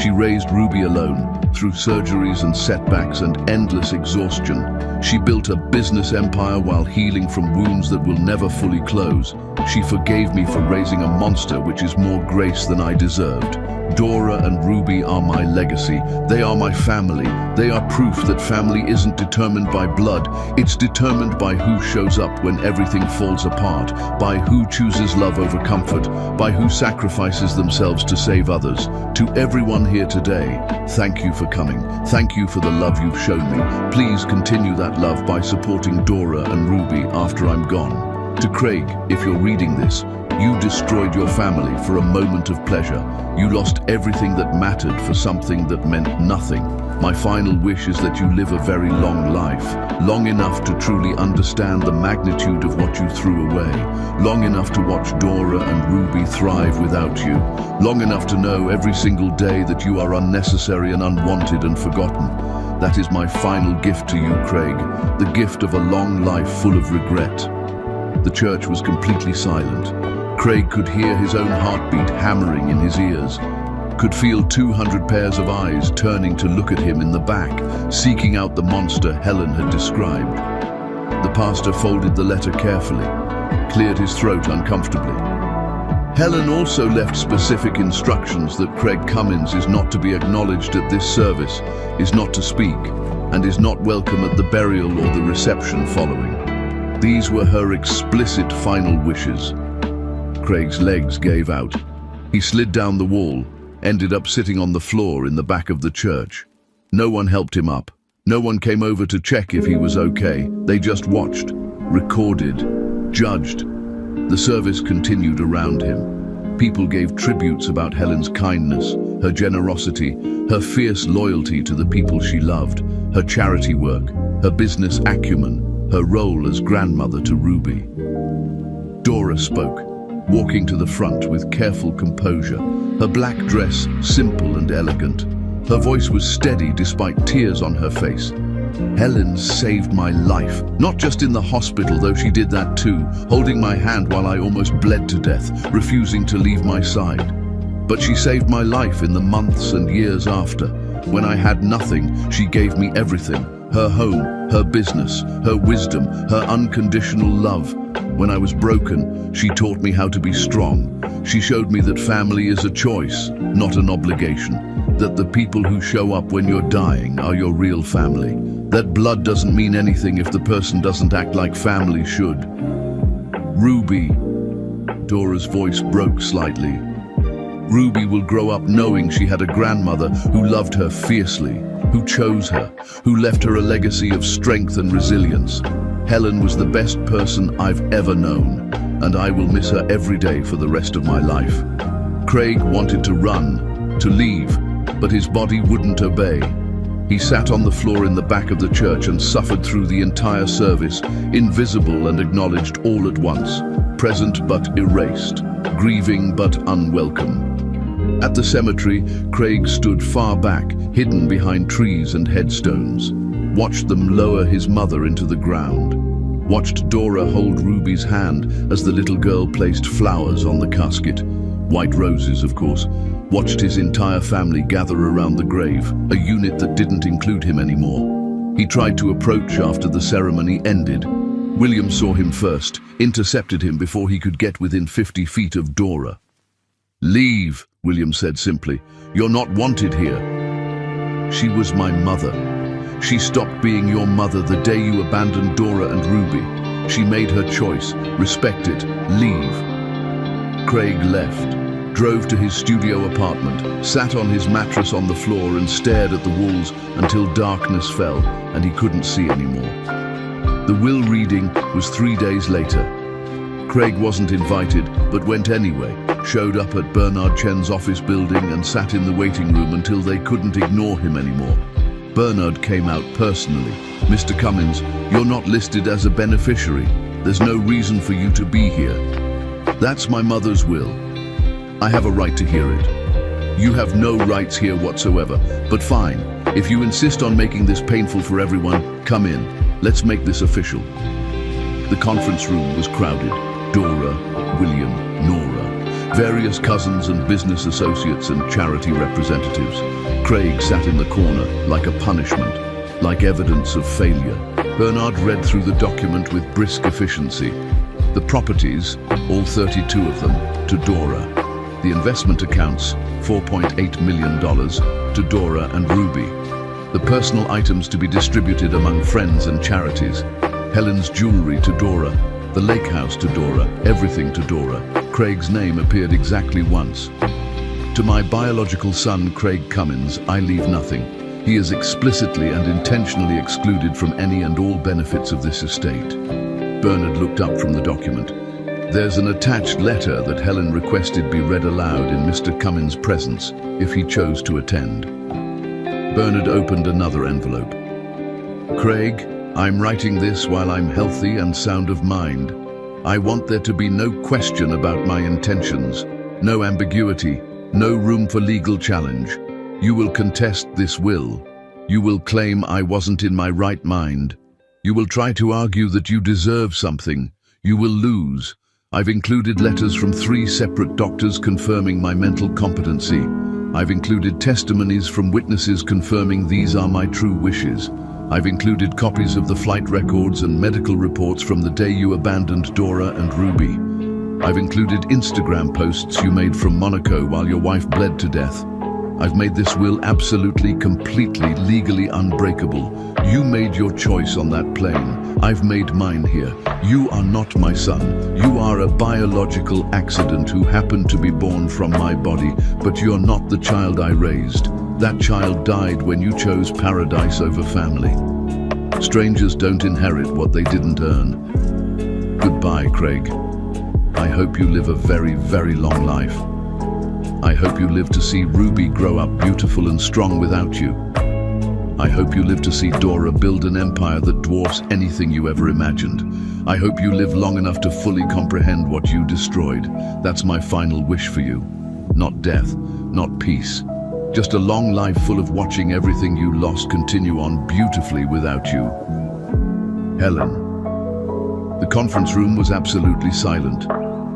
She raised Ruby alone, through surgeries and setbacks and endless exhaustion. She built a business empire while healing from wounds that will never fully close. She forgave me for raising a monster which is more grace than I deserved. Dora and Ruby are my legacy. They are my family. They are proof that family isn't determined by blood. It's determined by who shows up when everything falls apart, by who chooses love over comfort, by who sacrifices themselves to save others. To everyone here today, thank you for coming. Thank you for the love you've shown me. Please continue that love by supporting Dora and Ruby after I'm gone. To Craig, if you're reading this, you destroyed your family for a moment of pleasure. You lost everything that mattered for something that meant nothing. My final wish is that you live a very long life, long enough to truly understand the magnitude of what you threw away, long enough to watch Dora and Ruby thrive without you, long enough to know every single day that you are unnecessary and unwanted and forgotten. That is my final gift to you, Craig, the gift of a long life full of regret. The church was completely silent. Craig could hear his own heartbeat hammering in his ears, could feel 200 pairs of eyes turning to look at him in the back, seeking out the monster Helen had described. The pastor folded the letter carefully, cleared his throat uncomfortably. Helen also left specific instructions that Craig Cummins is not to be acknowledged at this service, is not to speak, and is not welcome at the burial or the reception following. These were her explicit final wishes. Craig's legs gave out. He slid down the wall, ended up sitting on the floor in the back of the church. No one helped him up. No one came over to check if he was okay. They just watched, recorded, judged. The service continued around him. People gave tributes about Helen's kindness, her generosity, her fierce loyalty to the people she loved, her charity work, her business acumen, her role as grandmother to Ruby. Dora spoke, walking to the front with careful composure, her black dress simple and elegant. Her voice was steady despite tears on her face. Helen saved my life, not just in the hospital, though she did that too, holding my hand while I almost bled to death, refusing to leave my side. But she saved my life in the months and years after. When I had nothing, she gave me everything. Her home, her business, her wisdom, her unconditional love. When I was broken, she taught me how to be strong. She showed me that family is a choice, not an obligation. That the people who show up when you're dying are your real family. That blood doesn't mean anything if the person doesn't act like family should. Ruby. Dora's voice broke slightly. Ruby will grow up knowing she had a grandmother who loved her fiercely, who chose her, who left her a legacy of strength and resilience. Helen was the best person I've ever known, and I will miss her every day for the rest of my life. Craig wanted to run, to leave, but his body wouldn't obey. He sat on the floor in the back of the church and suffered through the entire service, invisible and acknowledged all at once, present but erased, grieving but unwelcome. At the cemetery, Craig stood far back, hidden behind trees and headstones, watched them lower his mother into the ground, watched Dora hold Ruby's hand as the little girl placed flowers on the casket, white roses, of course, watched his entire family gather around the grave, a unit that didn't include him anymore. He tried to approach after the ceremony ended. William saw him first, intercepted him before he could get within 50 feet of Dora. "Leave," William said simply. "You're not wanted here." "She was my mother. She stopped being your mother the day you abandoned Dora and Ruby. She made her choice. Respect it. Leave." Craig left, drove to his studio apartment, sat on his mattress on the floor and stared at the walls until darkness fell and he couldn't see anymore. The will reading was 3 days later. Craig wasn't invited, but went anyway, showed up at Bernard Chen's office building and sat in the waiting room until they couldn't ignore him anymore. Bernard came out personally. "Mr. Cummins, you're not listed as a beneficiary. There's no reason for you to be here." "That's my mother's will. I have a right to hear it." "You have no rights here whatsoever, but fine. If you insist on making this painful for everyone, come in. Let's make this official." The conference room was crowded. Dora, William, Nora, various cousins and business associates and charity representatives. Craig sat in the corner, like a punishment, like evidence of failure. Bernard read through the document with brisk efficiency. The properties, all 32 of them, to Dora. The investment accounts, $4.8 million, to Dora and Ruby. The personal items to be distributed among friends and charities. Helen's jewelry to Dora, the lake house to Dora, everything to Dora. Craig's name appeared exactly once. "To my biological son, Craig Cummins, I leave nothing. He is explicitly and intentionally excluded from any and all benefits of this estate." Bernard looked up from the document. "There's an attached letter that Helen requested be read aloud in Mr. Cummins' presence, if he chose to attend." Bernard opened another envelope. "Craig, I'm writing this while I'm healthy and sound of mind. I want there to be no question about my intentions, no ambiguity, no room for legal challenge. You will contest this will. You will claim I wasn't in my right mind. You will try to argue that you deserve something. You will lose. I've included letters from 3 separate doctors confirming my mental competency. I've included testimonies from witnesses confirming these are my true wishes. I've included copies of the flight records and medical reports from the day you abandoned Dora and Ruby. I've included Instagram posts you made from Monaco while your wife bled to death. I've made this will absolutely, completely, legally unbreakable. You made your choice on that plane. I've made mine here. You are not my son. You are a biological accident who happened to be born from my body, but you're not the child I raised. That child died when you chose paradise over family. Strangers don't inherit what they didn't earn. Goodbye, Craig. I hope you live a very, very long life. I hope you live to see Ruby grow up beautiful and strong without you. I hope you live to see Dora build an empire that dwarfs anything you ever imagined. I hope you live long enough to fully comprehend what you destroyed. That's my final wish for you. Not death, not peace. Just a long life full of watching everything you lost continue on beautifully without you. Helen. The conference room was absolutely silent.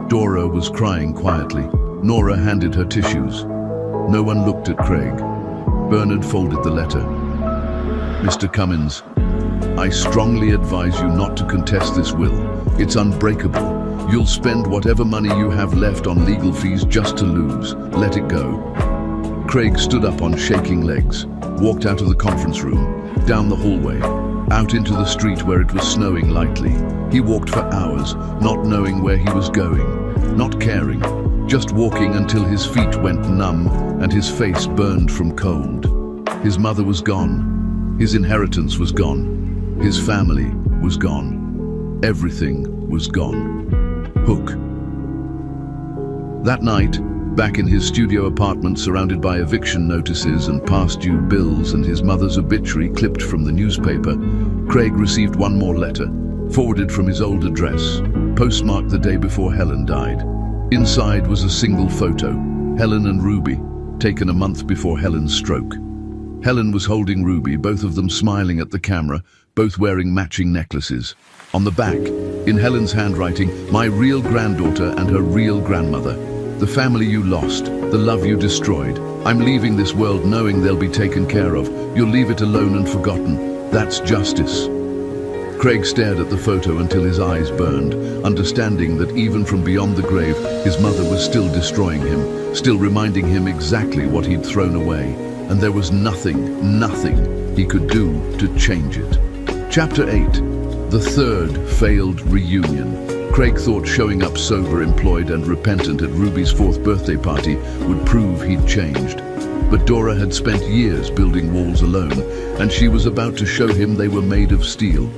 Dora was crying quietly. Nora handed her tissues. No one looked at Craig. Bernard folded the letter. Mr. Cummins, I strongly advise you not to contest this will. It's unbreakable. You'll spend whatever money you have left on legal fees just to lose. Let it go. Craig stood up on shaking legs, walked out of the conference room, down the hallway, out into the street where it was snowing lightly. He walked for hours, not knowing where he was going, not caring, just walking until his feet went numb and his face burned from cold. His mother was gone. His inheritance was gone. His family was gone. Everything was gone. Hook. That night, back in his studio apartment surrounded by eviction notices and past due bills and his mother's obituary clipped from the newspaper, Craig received one more letter, forwarded from his old address, postmarked the day before Helen died. Inside was a single photo, Helen and Ruby, taken a month before Helen's stroke. Helen was holding Ruby, both of them smiling at the camera, both wearing matching necklaces. On the back, in Helen's handwriting, my real granddaughter and her real grandmother. The family you lost, the love you destroyed. I'm leaving this world knowing they'll be taken care of. You'll leave it alone and forgotten. That's justice. Craig stared at the photo until his eyes burned, understanding that even from beyond the grave, his mother was still destroying him, still reminding him exactly what he'd thrown away. And there was nothing he could do to change it. Chapter 8. The third failed reunion. Craig thought showing up sober, employed and repentant at Ruby's 4th birthday party would prove he'd changed. But Dora had spent years building walls alone, and she was about to show him they were made of steel.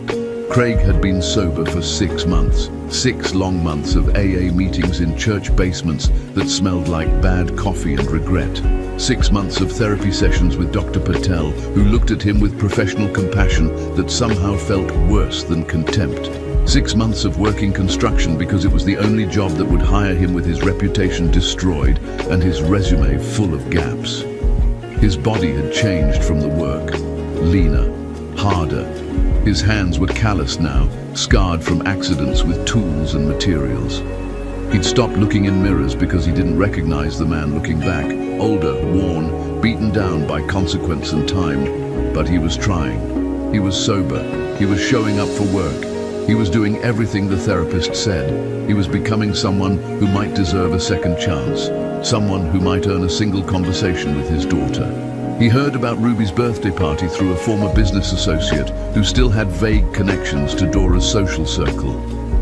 Craig had been sober for 6 months. 6 long months of AA meetings in church basements that smelled like bad coffee and regret. 6 months of therapy sessions with Dr. Patel, who looked at him with professional compassion that somehow felt worse than contempt. 6 months of working construction because it was the only job that would hire him with his reputation destroyed and his resume full of gaps. His body had changed from the work. Leaner, harder. His hands were calloused now, scarred from accidents with tools and materials. He'd stopped looking in mirrors because he didn't recognize the man looking back, older, worn, beaten down by consequence and time. But he was trying. He was sober. He was showing up for work. He was doing everything the therapist said. He was becoming someone who might deserve a second chance, someone who might earn a single conversation with his daughter. He heard about Ruby's birthday party through a former business associate who still had vague connections to Dora's social circle.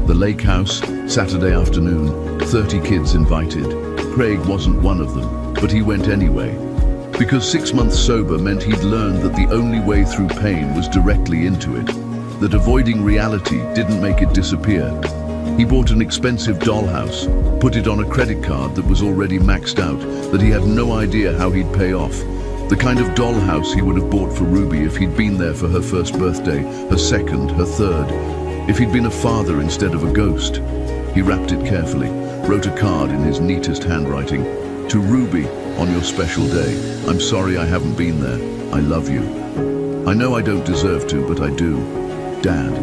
The lake house, Saturday afternoon, 30 kids invited. Craig wasn't one of them, but he went anyway. Because 6 months sober meant he'd learned that the only way through pain was directly into it. That avoiding reality didn't make it disappear. He bought an expensive dollhouse, put it on a credit card that was already maxed out, that he had no idea how he'd pay off. The kind of dollhouse he would have bought for Ruby if he'd been there for her first birthday, her second, her third. If he'd been a father instead of a ghost. He wrapped it carefully, wrote a card in his neatest handwriting. To Ruby, on your special day, I'm sorry I haven't been there. I love you. I know I don't deserve to, but I do. Dad.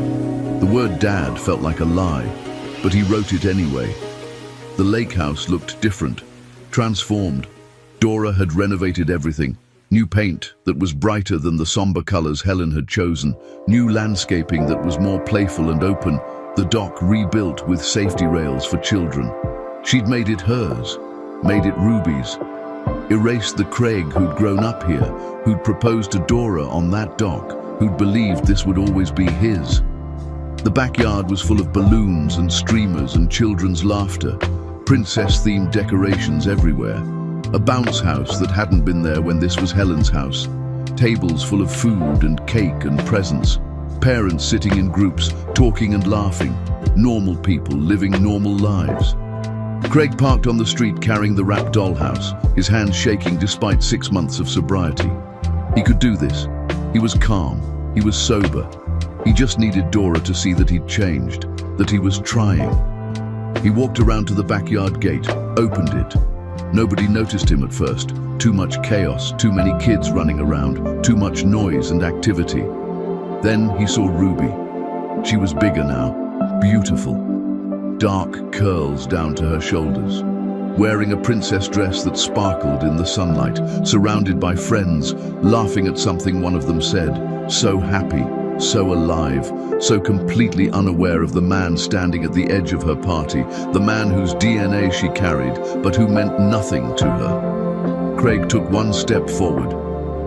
The word dad felt like a lie, but he wrote it anyway. The lake house looked different, transformed. Dora had renovated everything. New paint that was brighter than the somber colors Helen had chosen. New landscaping that was more playful and open. The dock rebuilt with safety rails for children. She'd made it hers, made it Ruby's. Erased the Craig who'd grown up here, who'd proposed to Dora on that dock, who'd believed this would always be his. The backyard was full of balloons and streamers and children's laughter, princess-themed decorations everywhere. A bounce house that hadn't been there when this was Helen's house. Tables full of food and cake and presents. Parents sitting in groups, talking and laughing. Normal people living normal lives. Craig parked on the street carrying the wrapped dollhouse, his hands shaking despite 6 months of sobriety. He could do this. He was calm. He was sober. He just needed Dora to see that he'd changed, that he was trying. He walked around to the backyard gate, opened it. Nobody noticed him at first. Too much chaos, too many kids running around, too much noise and activity. Then he saw Ruby. She was bigger now, beautiful. Dark curls down to her shoulders. Wearing a princess dress that sparkled in the sunlight, surrounded by friends, laughing at something one of them said. So happy, so alive, so completely unaware of the man standing at the edge of her party, the man whose DNA she carried, but who meant nothing to her. Craig took one step forward.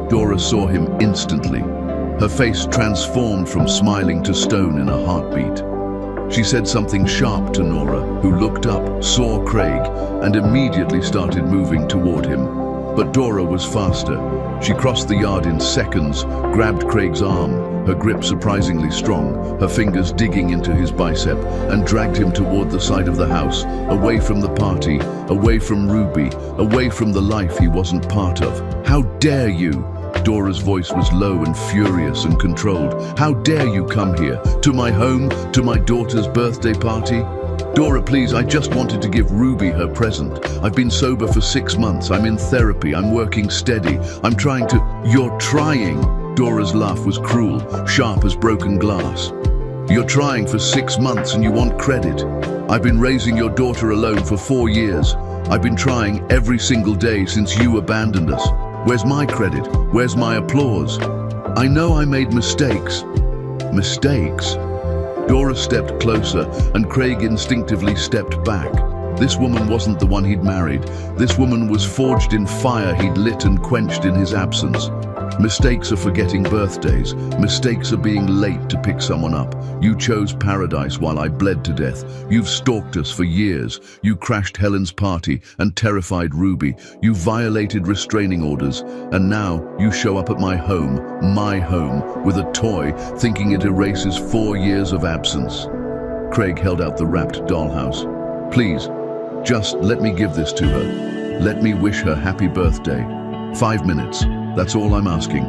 Dora saw him instantly. Her face transformed from smiling to stone in a heartbeat. She said something sharp to Nora, who looked up, saw Craig, and immediately started moving toward him. But Dora was faster. She crossed the yard in seconds, grabbed Craig's arm, her grip surprisingly strong, her fingers digging into his bicep, and dragged him toward the side of the house, away from the party, away from Ruby, away from the life he wasn't part of. "How dare you?" Dora's voice was low and furious and controlled. "How dare you come here? To my home? To my daughter's birthday party?" "Dora, please, I just wanted to give Ruby her present. I've been sober for 6 months. I'm in therapy. I'm working steady. I'm trying to—" "You're trying." Dora's laugh was cruel, sharp as broken glass. "You're trying for 6 months and you want credit. I've been raising your daughter alone for 4 years. I've been trying every single day since you abandoned us. Where's my credit? Where's my applause? I know I made mistakes." "Mistakes?" Dora stepped closer, and Craig instinctively stepped back. This woman wasn't the one he'd married. This woman was forged in fire he'd lit and quenched in his absence. Mistakes are forgetting birthdays. Mistakes are being late to pick someone up. You chose paradise while I bled to death. You've stalked us for years. You crashed Helen's party and terrified Ruby. You violated restraining orders. And now you show up at my home, with a toy, thinking it erases 4 years of absence. Craig held out the wrapped dollhouse. "Please, just let me give this to her. Let me wish her happy birthday. 5 minutes. That's all I'm asking."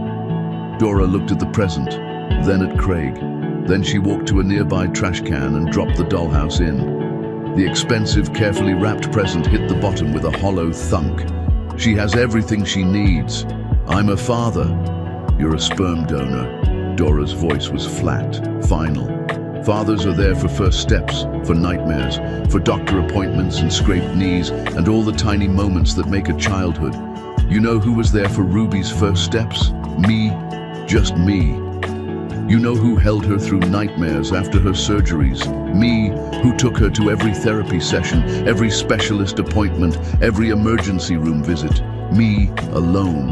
Dora looked at the present, then at Craig. Then she walked to a nearby trash can and dropped the dollhouse in. The expensive, carefully wrapped present hit the bottom with a hollow thunk. "She has everything she needs. I'm her father." "You're a sperm donor." Dora's voice was flat, final. Fathers are there for first steps, for nightmares, for doctor appointments and scraped knees, and all the tiny moments that make a childhood. You know who was there for Ruby's first steps? Me. Just me. You know who held her through nightmares after her surgeries? Me, who took her to every therapy session, every specialist appointment, every emergency room visit. Me, alone.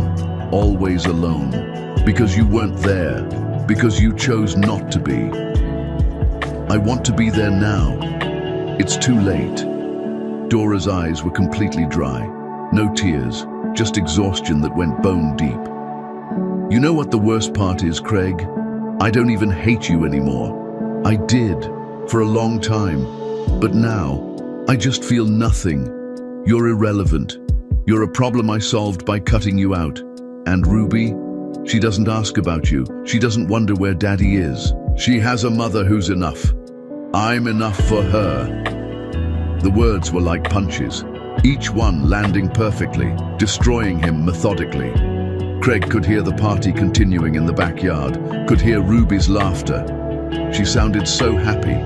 Always alone. Because you weren't there. Because you chose not to be. I want to be there now. It's too late. Dora's eyes were completely dry. No tears. Just exhaustion that went bone deep. You know what the worst part is, Craig? I don't even hate you anymore. I did, for a long time. But now, I just feel nothing. You're irrelevant. You're a problem I solved by cutting you out. And Ruby? She doesn't ask about you. She doesn't wonder where Daddy is. She has a mother who's enough. I'm enough for her. The words were like punches. Each one landing perfectly, destroying him methodically. Craig could hear the party continuing in the backyard, could hear Ruby's laughter. She sounded so happy.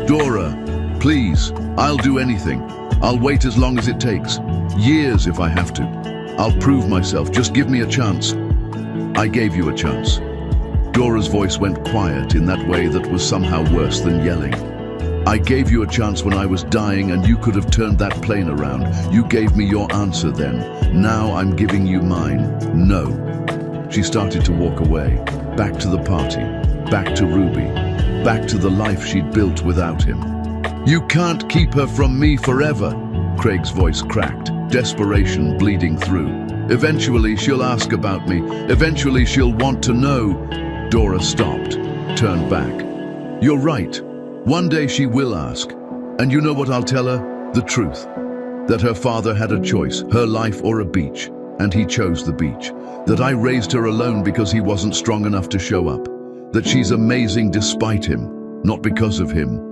"Dora, please, I'll do anything. I'll wait as long as it takes. Years if I have to. I'll prove myself. Just give me a chance." "I gave you a chance." Dora's voice went quiet in that way that was somehow worse than yelling. "I gave you a chance when I was dying and you could have turned that plane around. You gave me your answer then. Now I'm giving you mine. No." She started to walk away, back to the party, back to Ruby, back to the life she'd built without him. "You can't keep her from me forever." Craig's voice cracked. desperation bleeding through. Eventually she'll ask about me. Eventually she'll want to know. Dora stopped, turned back. You're right. One day she will ask. And you know what I'll tell her? The truth. That her father had a choice, her life or a beach. And he chose the beach. That I raised her alone because he wasn't strong enough to show up. That she's amazing despite him, not because of him.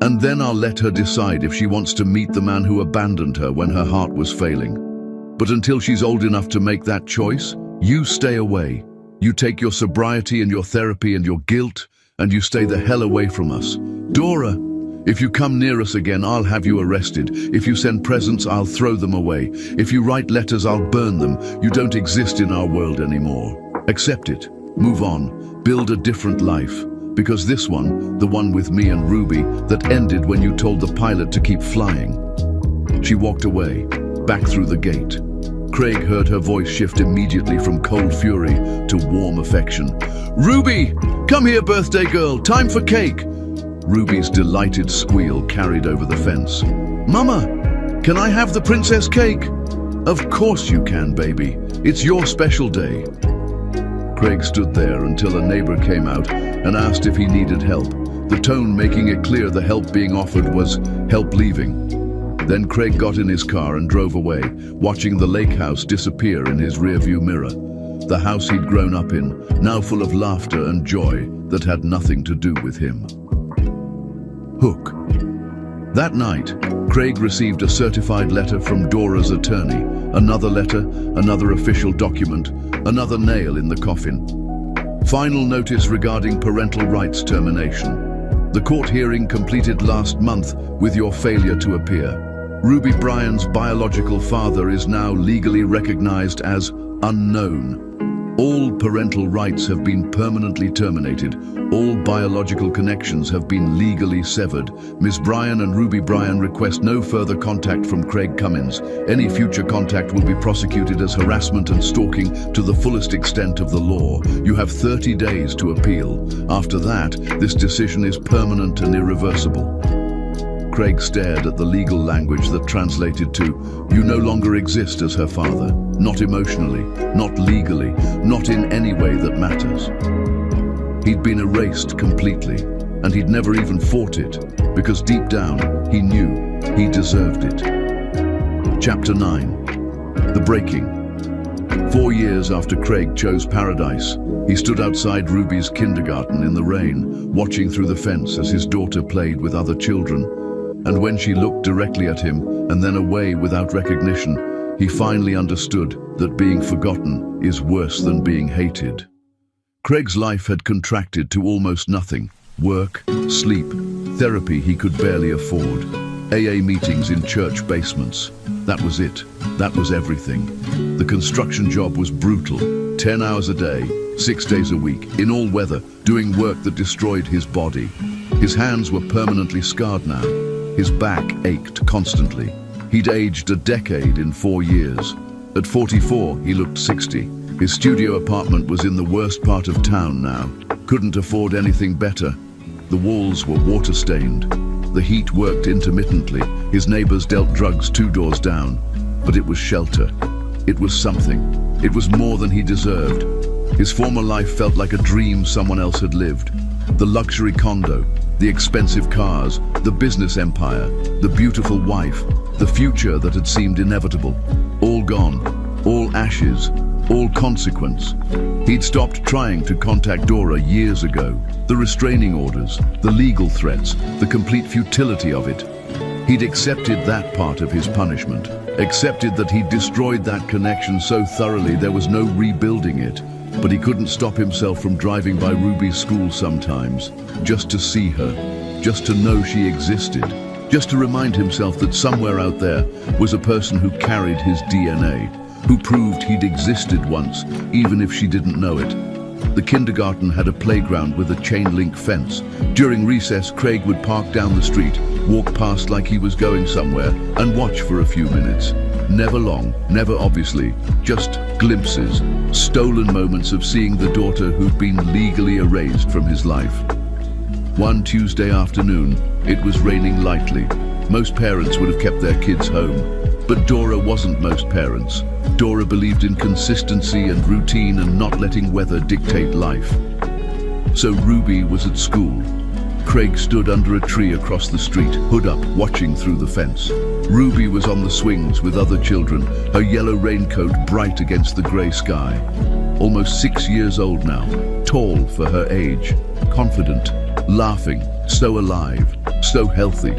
And then I'll let her decide if she wants to meet the man who abandoned her when her heart was failing. But until she's old enough to make that choice, you stay away. You take your sobriety and your therapy and your guilt, and you stay the hell away from us. Dora, if you come near us again, I'll have you arrested. If you send presents, I'll throw them away. If you write letters, I'll burn them. You don't exist in our world anymore. Accept it. Move on. Build a different life. Because this one, the one with me and Ruby, that ended when you told the pilot to keep flying. She walked away, back through the gate. Craig heard her voice shift immediately from cold fury to warm affection. Ruby! Come here, birthday girl! Time for cake! Ruby's delighted squeal carried over the fence. Mama, can I have the princess cake? Of course you can, baby. It's your special day. Craig stood there until a neighbor came out and asked if he needed help, the tone making it clear the help being offered was help leaving. Then Craig got in his car and drove away, watching the lake house disappear in his rearview mirror. The house he'd grown up in, now full of laughter and joy that had nothing to do with him. Hook. That night, Craig received a certified letter from Dora's attorney. Another letter, another official document, another nail in the coffin. Final notice regarding parental rights termination. The court hearing completed last month with your failure to appear. Ruby Bryan's biological father is now legally recognized as unknown. All parental rights have been permanently terminated. All biological connections have been legally severed. Ms. Bryan and Ruby Bryan request no further contact from Craig Cummins. Any future contact will be prosecuted as harassment and stalking to the fullest extent of the law. You have 30 days to appeal. After that, this decision is permanent and irreversible. Craig stared at the legal language that translated to, you no longer exist as her father. Not emotionally, not legally, not in any way that matters. He'd been erased completely, and he'd never even fought it, because deep down, he knew he deserved it. Chapter 9. The Breaking. 4 years after Craig chose paradise, he stood outside Ruby's kindergarten in the rain, watching through the fence as his daughter played with other children. And when she looked directly at him and then away without recognition, he finally understood that being forgotten is worse than being hated. Craig's life had contracted to almost nothing. Work, sleep, therapy he could barely afford. AA meetings in church basements. That was it. That was everything. The construction job was brutal. 10 hours a day, 6 days a week, in all weather, doing work that destroyed his body. His hands were permanently scarred now. His back ached constantly. He'd aged a decade in 4 years. At 44, he looked 60. His studio apartment was in the worst part of town now. Couldn't afford anything better. The walls were water-stained. The heat worked intermittently. His neighbors dealt drugs 2 doors down. But it was shelter. It was something. It was more than he deserved. His former life felt like a dream someone else had lived. The luxury condo, the expensive cars, the business empire, the beautiful wife, the future that had seemed inevitable. All gone, all ashes, all consequence. He'd stopped trying to contact Dora years ago. The restraining orders, the legal threats, the complete futility of it. He'd accepted that part of his punishment, accepted that he'd destroyed that connection so thoroughly there was no rebuilding it. But he couldn't stop himself from driving by Ruby's school sometimes, just to see her, just to know she existed, just to remind himself that somewhere out there was a person who carried his DNA, who proved he'd existed once, even if she didn't know it. The kindergarten had a playground with a chain-link fence. During recess, Craig would park down the street, walk past like he was going somewhere, and watch for a few minutes. Never long, never obviously, just glimpses, stolen moments of seeing the daughter who'd been legally erased from his life. One Tuesday afternoon, it was raining lightly. Most parents would have kept their kids home. But Dora wasn't most parents. Dora believed in consistency and routine and not letting weather dictate life. So Ruby was at school. Craig stood under a tree across the street, hood up, watching through the fence. Ruby was on the swings with other children, her yellow raincoat bright against the grey sky. Almost 6 years old now, tall for her age, confident, laughing, so alive, so healthy.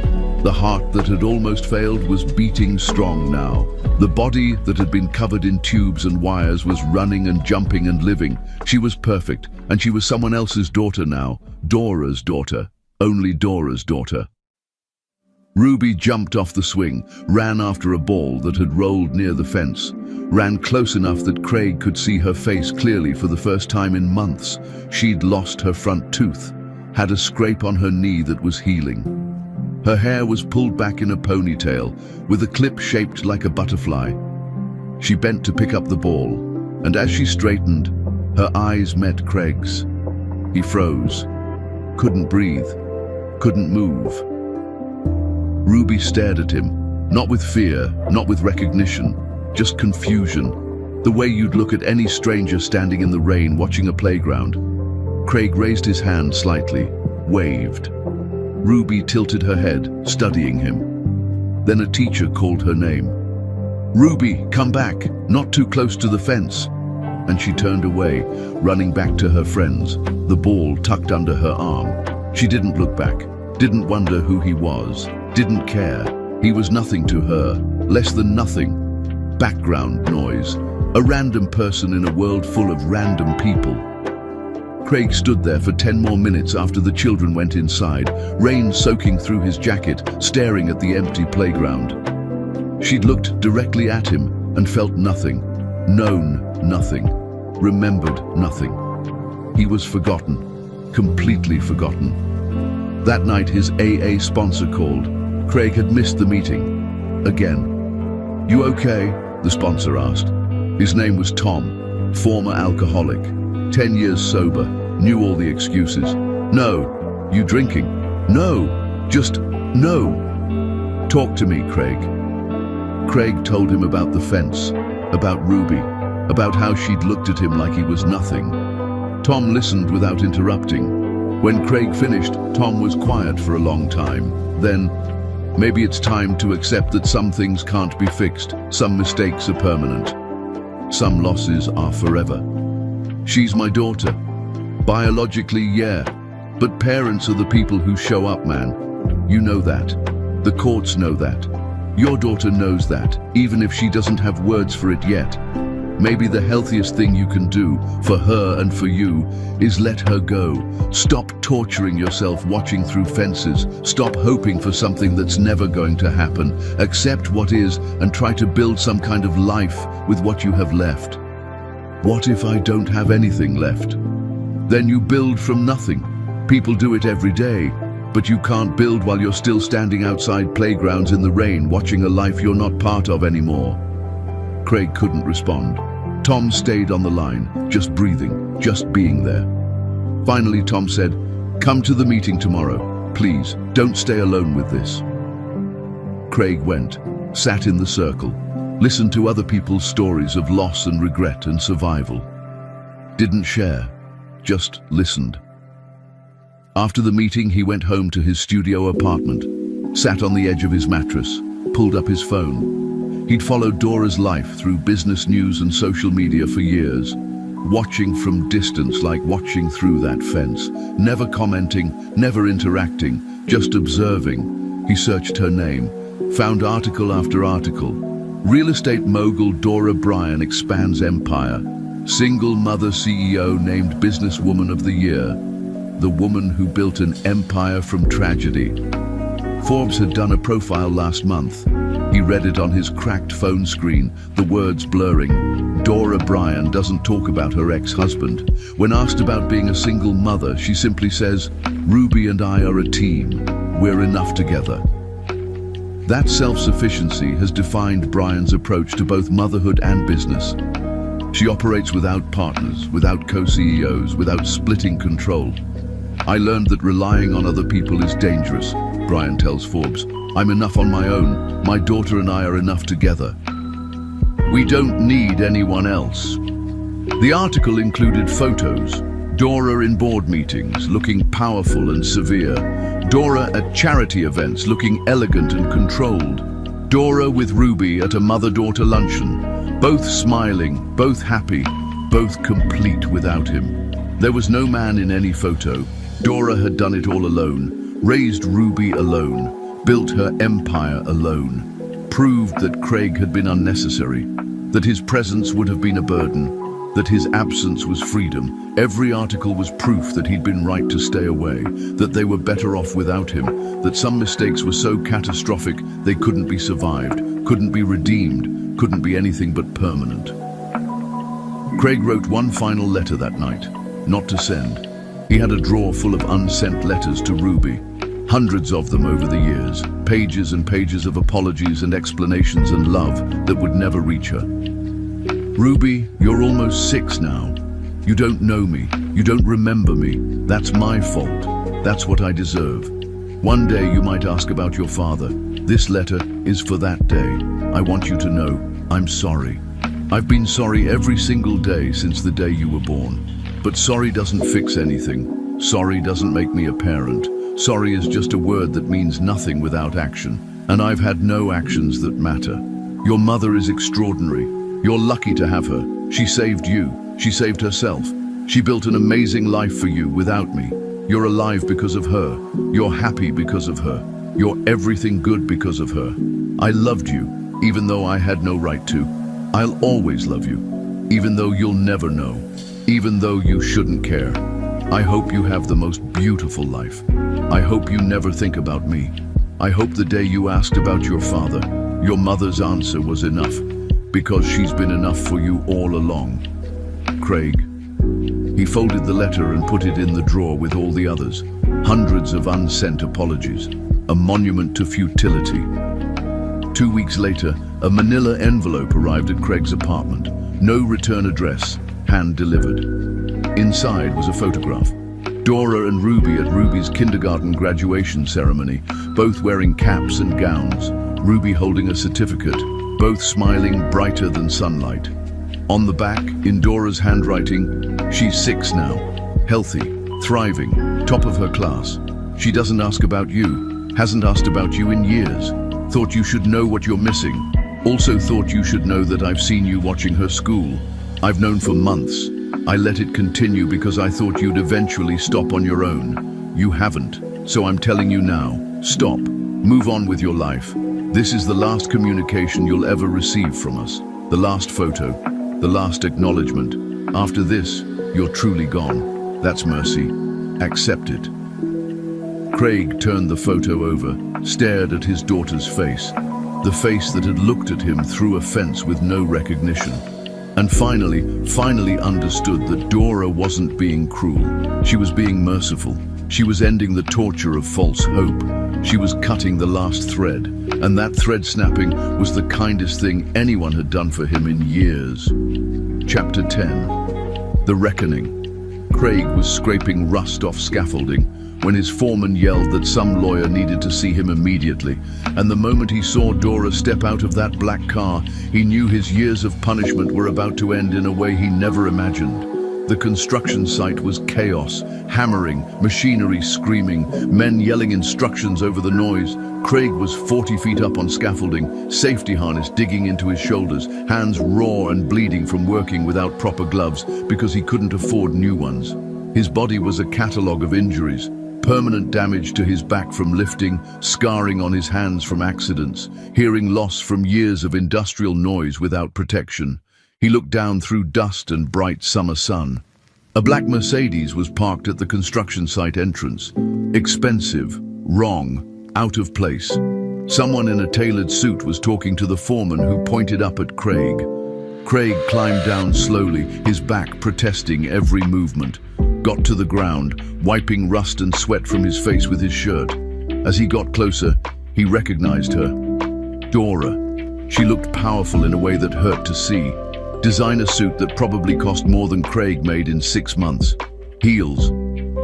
The heart that had almost failed was beating strong now. The body that had been covered in tubes and wires was running and jumping and living. She was perfect, and she was someone else's daughter now. Dora's daughter. Only Dora's daughter. Ruby jumped off the swing, ran after a ball that had rolled near the fence, ran close enough that Craig could see her face clearly for the first time in months. She'd lost her front tooth, had a scrape on her knee that was healing. Her hair was pulled back in a ponytail, with a clip shaped like a butterfly. She bent to pick up the ball, and as she straightened, her eyes met Craig's. He froze, couldn't breathe, couldn't move. Ruby stared at him, not with fear, not with recognition, just confusion, the way you'd look at any stranger standing in the rain watching a playground. Craig raised his hand slightly, waved. Ruby tilted her head, studying him. Then a teacher called her name. "Ruby, come back, not too close to the fence." And she turned away, running back to her friends, the ball tucked under her arm. She didn't look back, didn't wonder who he was, didn't care. He was nothing to her, less than nothing. Background noise, a random person in a world full of random people. Craig stood there for 10 more minutes after the children went inside, rain soaking through his jacket, staring at the empty playground. She'd looked directly at him and felt nothing, known nothing, remembered nothing. He was forgotten, completely forgotten. That night his AA sponsor called. Craig had missed the meeting. Again. "You okay?" the sponsor asked. His name was Tom, former alcoholic, 10 years sober, knew all the excuses. "No." "You drinking?" "No, just no." "Talk to me, Craig." Craig told him about the fence, about Ruby, about how she'd looked at him like he was nothing. Tom listened without interrupting. When Craig finished, Tom was quiet for a long time. Then, "Maybe it's time to accept that some things can't be fixed, some mistakes are permanent. Some losses are forever. She's my daughter. Biologically, yeah. But parents are the people who show up, man. You know that. The courts know that. Your daughter knows that, even if she doesn't have words for it yet. Maybe the healthiest thing you can do, for her and for you, is let her go. Stop torturing yourself watching through fences. Stop hoping for something that's never going to happen. Accept what is and try to build some kind of life with what you have left." "What if I don't have anything left?" "Then you build from nothing. People do it every day. But you can't build while you're still standing outside playgrounds in the rain, watching a life you're not part of anymore." Craig couldn't respond. Tom stayed on the line, just breathing, just being there. Finally, Tom said, "Come to the meeting tomorrow. Please, don't stay alone with this." Craig went, sat in the circle, listened to other people's stories of loss and regret and survival. Didn't share, just listened. After the meeting, he went home to his studio apartment, sat on the edge of his mattress, pulled up his phone. He'd followed Dora's life through business news and social media for years, watching from distance like watching through that fence, never commenting, never interacting, just observing. He searched her name, found article after article. Real estate mogul Dora Bryan expands empire. Single mother CEO named Businesswoman of the Year. The woman who built an empire from tragedy. Forbes had done a profile last month. He read it on his cracked phone screen, the words blurring. Dora Bryan doesn't talk about her ex-husband. When asked about being a single mother, she simply says, "Ruby and I are a team. We're enough together." That self-sufficiency has defined Bryan's approach to both motherhood and business. She operates without partners, without co-CEOs, without splitting control. "I learned that relying on other people is dangerous," Bryan tells Forbes. I'm enough on my own. My daughter and I are enough together. We don't need anyone else. The article included photos. Dora in board meetings, looking powerful and severe. Dora at charity events, looking elegant and controlled. Dora with Ruby at a mother-daughter luncheon. Both smiling, both happy, both complete without him. There was no man in any photo. Dora had done it all alone, raised Ruby alone, built her empire alone, proved that Craig had been unnecessary, that his presence would have been a burden, that his absence was freedom. Every article was proof that he'd been right to stay away, that they were better off without him, that some mistakes were so catastrophic they couldn't be survived, couldn't be redeemed, couldn't be anything but permanent. Craig wrote one final letter that night, not to send. He had a drawer full of unsent letters to Ruby, hundreds of them over the years, pages and pages of apologies and explanations and love that would never reach her. Ruby, you're almost 6 now. You don't know me. You don't remember me. That's my fault. That's what I deserve. One day you might ask about your father. This letter is for that day. I want you to know I'm sorry. I've been sorry every single day since the day you were born. But sorry doesn't fix anything. Sorry doesn't make me a parent. Sorry is just a word that means nothing without action. And I've had no actions that matter. Your mother is extraordinary. You're lucky to have her. She saved you. She saved herself. She built an amazing life for you without me. You're alive because of her. You're happy because of her. You're everything good because of her. I loved you, even though I had no right to. I'll always love you, even though you'll never know, even though you shouldn't care. I hope you have the most beautiful life. I hope you never think about me. I hope the day you asked about your father, your mother's answer was enough. Because she's been enough for you all along. Craig. He folded the letter and put it in the drawer with all the others. Hundreds of unsent apologies. A monument to futility. 2 weeks later, a manila envelope arrived at Craig's apartment. No return address, hand-delivered. Inside was a photograph. Dora and Ruby at Ruby's kindergarten graduation ceremony, both wearing caps and gowns. Ruby holding a certificate, both smiling brighter than sunlight. On the back, in Dora's handwriting, she's 6 now, healthy, thriving, top of her class. She doesn't ask about you, hasn't asked about you in years. Thought you should know what you're missing. Also thought you should know that I've seen you watching her school. I've known for months. I let it continue because I thought you'd eventually stop on your own. You haven't, so I'm telling you now, stop, move on with your life. This is the last communication you'll ever receive from us. The last photo, the last acknowledgement. After this, you're truly gone. That's mercy. Accept it. Craig turned the photo over, stared at his daughter's face, the face that had looked at him through a fence with no recognition. And finally understood that Dora wasn't being cruel. She was being merciful. She was ending the torture of false hope. She was cutting the last thread, and that thread snapping was the kindest thing anyone had done for him in years. Chapter 10. The Reckoning. Craig was scraping rust off scaffolding when his foreman yelled that some lawyer needed to see him immediately, and the moment he saw Dora step out of that black car, he knew his years of punishment were about to end in a way he never imagined. The construction site was chaos, hammering, machinery screaming, men yelling instructions over the noise. Craig was 40 feet up on scaffolding, safety harness digging into his shoulders, hands raw and bleeding from working without proper gloves because he couldn't afford new ones. His body was a catalogue of injuries, permanent damage to his back from lifting, scarring on his hands from accidents, hearing loss from years of industrial noise without protection. He looked down through dust and bright summer sun. A black Mercedes was parked at the construction site entrance. Expensive, wrong, out of place. Someone in a tailored suit was talking to the foreman, who pointed up at Craig. Craig climbed down slowly, his back protesting every movement. Got to the ground, wiping rust and sweat from his face with his shirt. As he got closer, he recognized her. Dora. She looked powerful in a way that hurt to see. Designer suit that probably cost more than Craig made in 6 months. Heels.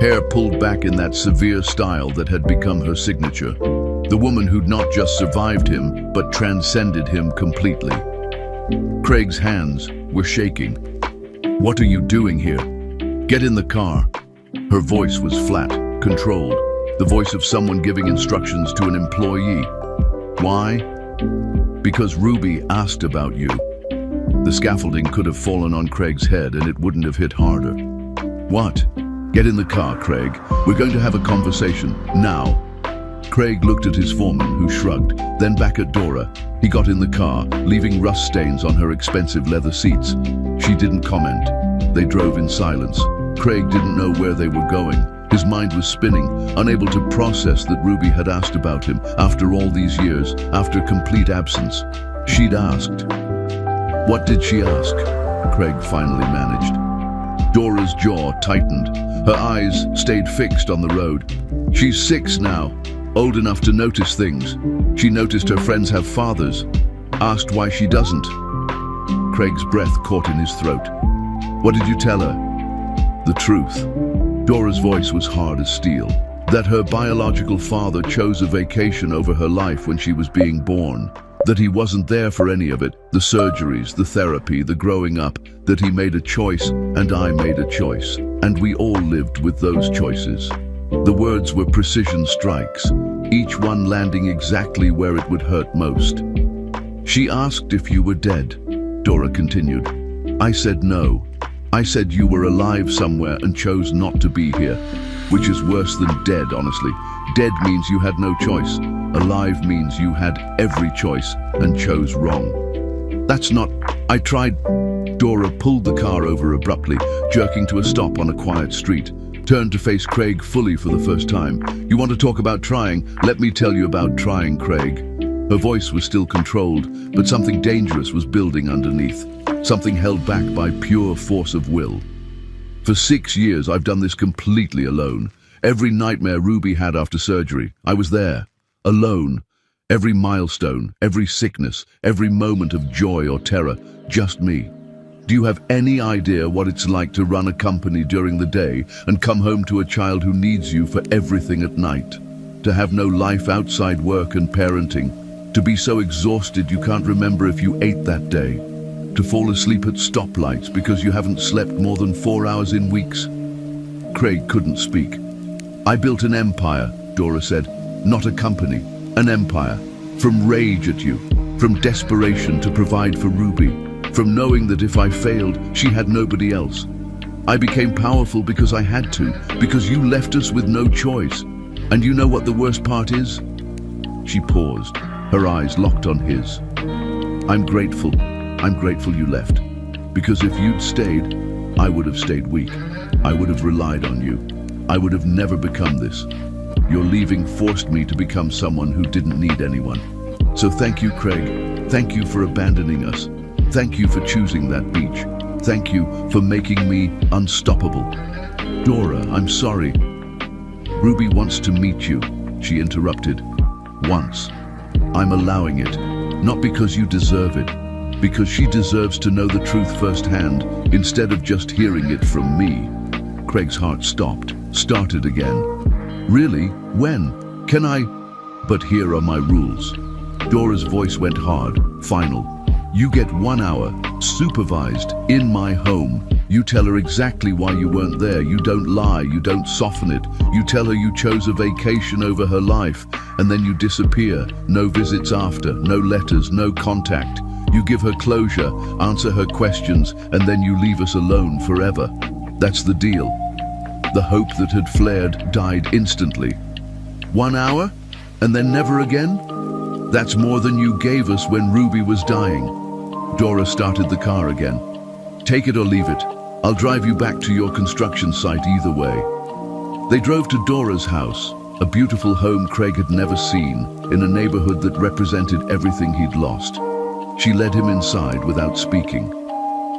Hair pulled back in that severe style that had become her signature. The woman who'd not just survived him, but transcended him completely. Craig's hands were shaking. "What are you doing here? Get in the car." Her voice was flat, controlled, the voice of someone giving instructions to an employee. Why? Because Ruby asked about you. The scaffolding could have fallen on Craig's head and it wouldn't have hit harder. "What? Get in the car, Craig. We're going to have a conversation, now." Craig looked at his foreman, who shrugged, then back at Dora. He got in the car, leaving rust stains on her expensive leather seats. She didn't comment. They drove in silence. Craig didn't know where they were going. His mind was spinning, unable to process that Ruby had asked about him after all these years, after complete absence. She'd asked. What did she ask? Craig finally managed. Dora's jaw tightened. Her eyes stayed fixed on the road. She's 6 now, old enough to notice things. She noticed her friends have fathers. Asked why she doesn't. Craig's breath caught in his throat. What did you tell her? The truth. Dora's voice was hard as steel. That her biological father chose a vacation over her life when she was being born. That he wasn't there for any of it, the surgeries, the therapy, the growing up, that he made a choice and I made a choice. And we all lived with those choices. The words were precision strikes, each one landing exactly where it would hurt most. She asked if you were dead, Dora continued. I said no. I said you were alive somewhere and chose not to be here, which is worse than dead, honestly. Dead means you had no choice. Alive means you had every choice and chose wrong. That's not... I tried... Dora pulled the car over abruptly, jerking to a stop on a quiet street. Turned to face Craig fully for the first time. You want to talk about trying? Let me tell you about trying, Craig. Her voice was still controlled, but something dangerous was building underneath. Something held back by pure force of will. For 6 years, I've done this completely alone. Every nightmare Ruby had after surgery, I was there. Alone. Every milestone, every sickness, every moment of joy or terror, just me. Do you have any idea what it's like to run a company during the day and come home to a child who needs you for everything at night? To have no life outside work and parenting? To be so exhausted you can't remember if you ate that day? To fall asleep at stoplights because you haven't slept more than 4 hours in weeks? Craig couldn't speak. I built an empire, Dora said. Not a company, an empire. From rage at you, from desperation to provide for Ruby, from knowing that if I failed, she had nobody else. I became powerful because I had to, because you left us with no choice. And you know what the worst part is? She paused, her eyes locked on his. I'm grateful you left. Because if you'd stayed, I would have stayed weak. I would have relied on you. I would have never become this. Your leaving forced me to become someone who didn't need anyone. So thank you, Craig. Thank you for abandoning us. Thank you for choosing that beach. Thank you for making me unstoppable. Dora, I'm sorry. Ruby wants to meet you, she interrupted. Once. I'm allowing it. Not because you deserve it. Because she deserves to know the truth firsthand, instead of just hearing it from me. Craig's heart stopped, started again. Really? When? Can I? But here are my rules. Dora's voice went hard, final. You get 1 hour, supervised, in my home. You tell her exactly why you weren't there. You don't lie, you don't soften it. You tell her you chose a vacation over her life, and then you disappear. No visits after, no letters, no contact. You give her closure, answer her questions, and then you leave us alone forever. That's the deal. The hope that had flared died instantly. 1 hour? And then never again? That's more than you gave us when Ruby was dying. Dora started the car again. Take it or leave it. I'll drive you back to your construction site either way. They drove to Dora's house, a beautiful home Craig had never seen, in a neighborhood that represented everything he'd lost. She led him inside without speaking.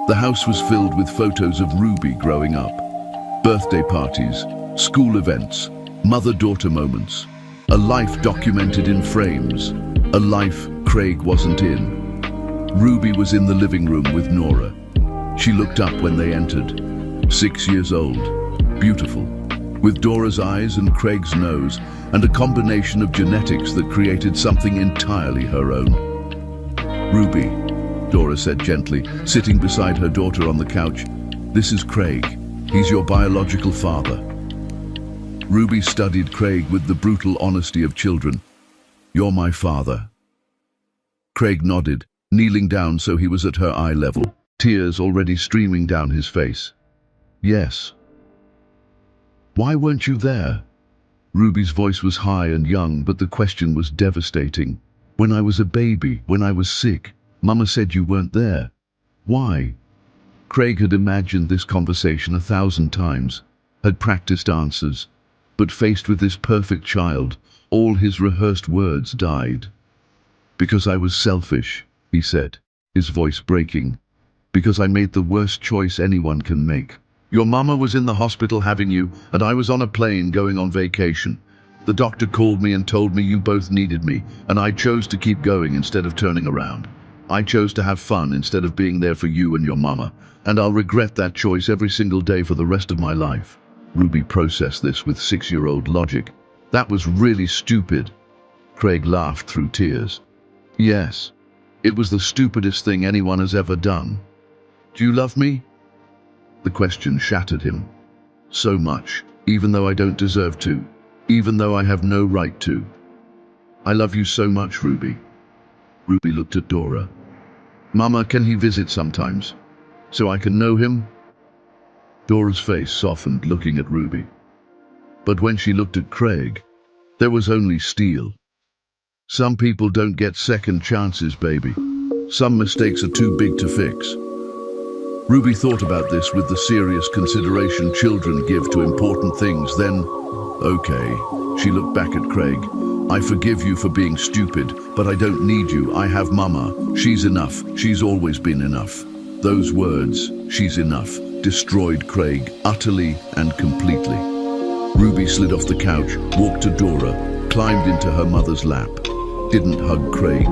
The house was filled with photos of Ruby growing up. Birthday parties, school events, mother-daughter moments. A life documented in frames. A life Craig wasn't in. Ruby was in the living room with Nora. She looked up when they entered. 6 years old, beautiful. With Dora's eyes and Craig's nose, and a combination of genetics that created something entirely her own. "Ruby," Dora said gently, sitting beside her daughter on the couch, "this is Craig. He's your biological father." Ruby studied Craig with the brutal honesty of children. "You're my father." Craig nodded, kneeling down so he was at her eye level, tears already streaming down his face. "Yes." "Why weren't you there?" Ruby's voice was high and young, but the question was devastating. "When I was a baby, when I was sick, Mama said you weren't there. Why?" Craig had imagined this conversation 1,000 times, had practiced answers, but faced with this perfect child, all his rehearsed words died. "Because I was selfish," he said, his voice breaking. "Because I made the worst choice anyone can make. Your mama was in the hospital having you, and I was on a plane going on vacation. The doctor called me and told me you both needed me, and I chose to keep going instead of turning around. I chose to have fun instead of being there for you and your mama, and I'll regret that choice every single day for the rest of my life." Ruby processed this with 6-year-old logic. "That was really stupid." Craig laughed through tears. "Yes, it was the stupidest thing anyone has ever done. Do you love me?" The question shattered him. "So much, even though I don't deserve to, even though I have no right to. I love you so much, Ruby." Ruby looked at Dora. "Mama, can he visit sometimes, so I can know him?" Dora's face softened, looking at Ruby. But when she looked at Craig, there was only steel. "Some people don't get second chances, baby. Some mistakes are too big to fix." Ruby thought about this with the serious consideration children give to important things. Then, "Okay," she looked back at Craig. "I forgive you for being stupid, but I don't need you. I have Mama. She's enough. She's always been enough." Those words, "she's enough," destroyed Craig utterly and completely. Ruby slid off the couch, walked to Dora, climbed into her mother's lap. Didn't hug Craig,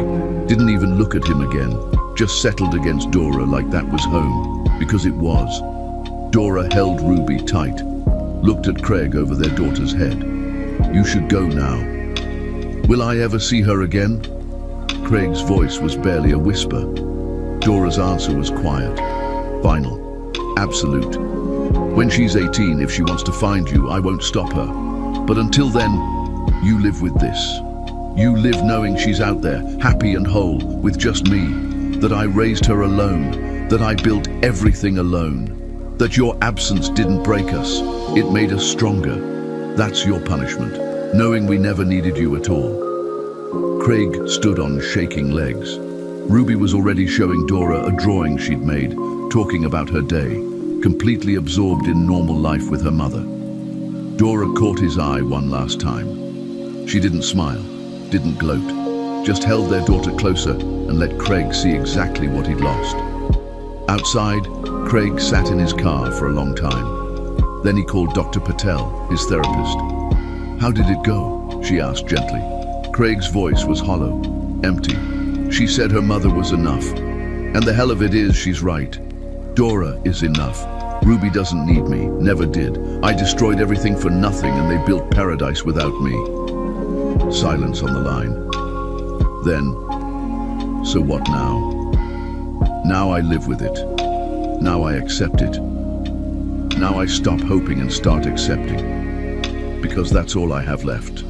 didn't even look at him again, just settled against Dora like that was home, because it was. Dora held Ruby tight, looked at Craig over their daughter's head. "You should go now." "Will I ever see her again?" Craig's voice was barely a whisper. Dora's answer was quiet, final, absolute. "When she's 18, if she wants to find you, I won't stop her. But until then, you live with this. You live knowing she's out there, happy and whole, with just me. That I raised her alone, that I built everything alone. That your absence didn't break us, it made us stronger. That's your punishment, knowing we never needed you at all." Craig stood on shaking legs. Ruby was already showing Dora a drawing she'd made, talking about her day, completely absorbed in normal life with her mother. Dora caught his eye one last time. She didn't smile, didn't gloat, just held their daughter closer and let Craig see exactly what he'd lost. Outside, Craig sat in his car for a long time. Then he called Dr. Patel, his therapist. "How did it go?" she asked gently. Craig's voice was hollow, empty. "She said her mother was enough. And the hell of it is, she's right. Dora is enough. Ruby doesn't need me, never did. I destroyed everything for nothing and they built paradise without me." Silence on the line. Then, "So what now?" "Now I live with it. Now I accept it. Now I stop hoping and start accepting. Because that's all I have left."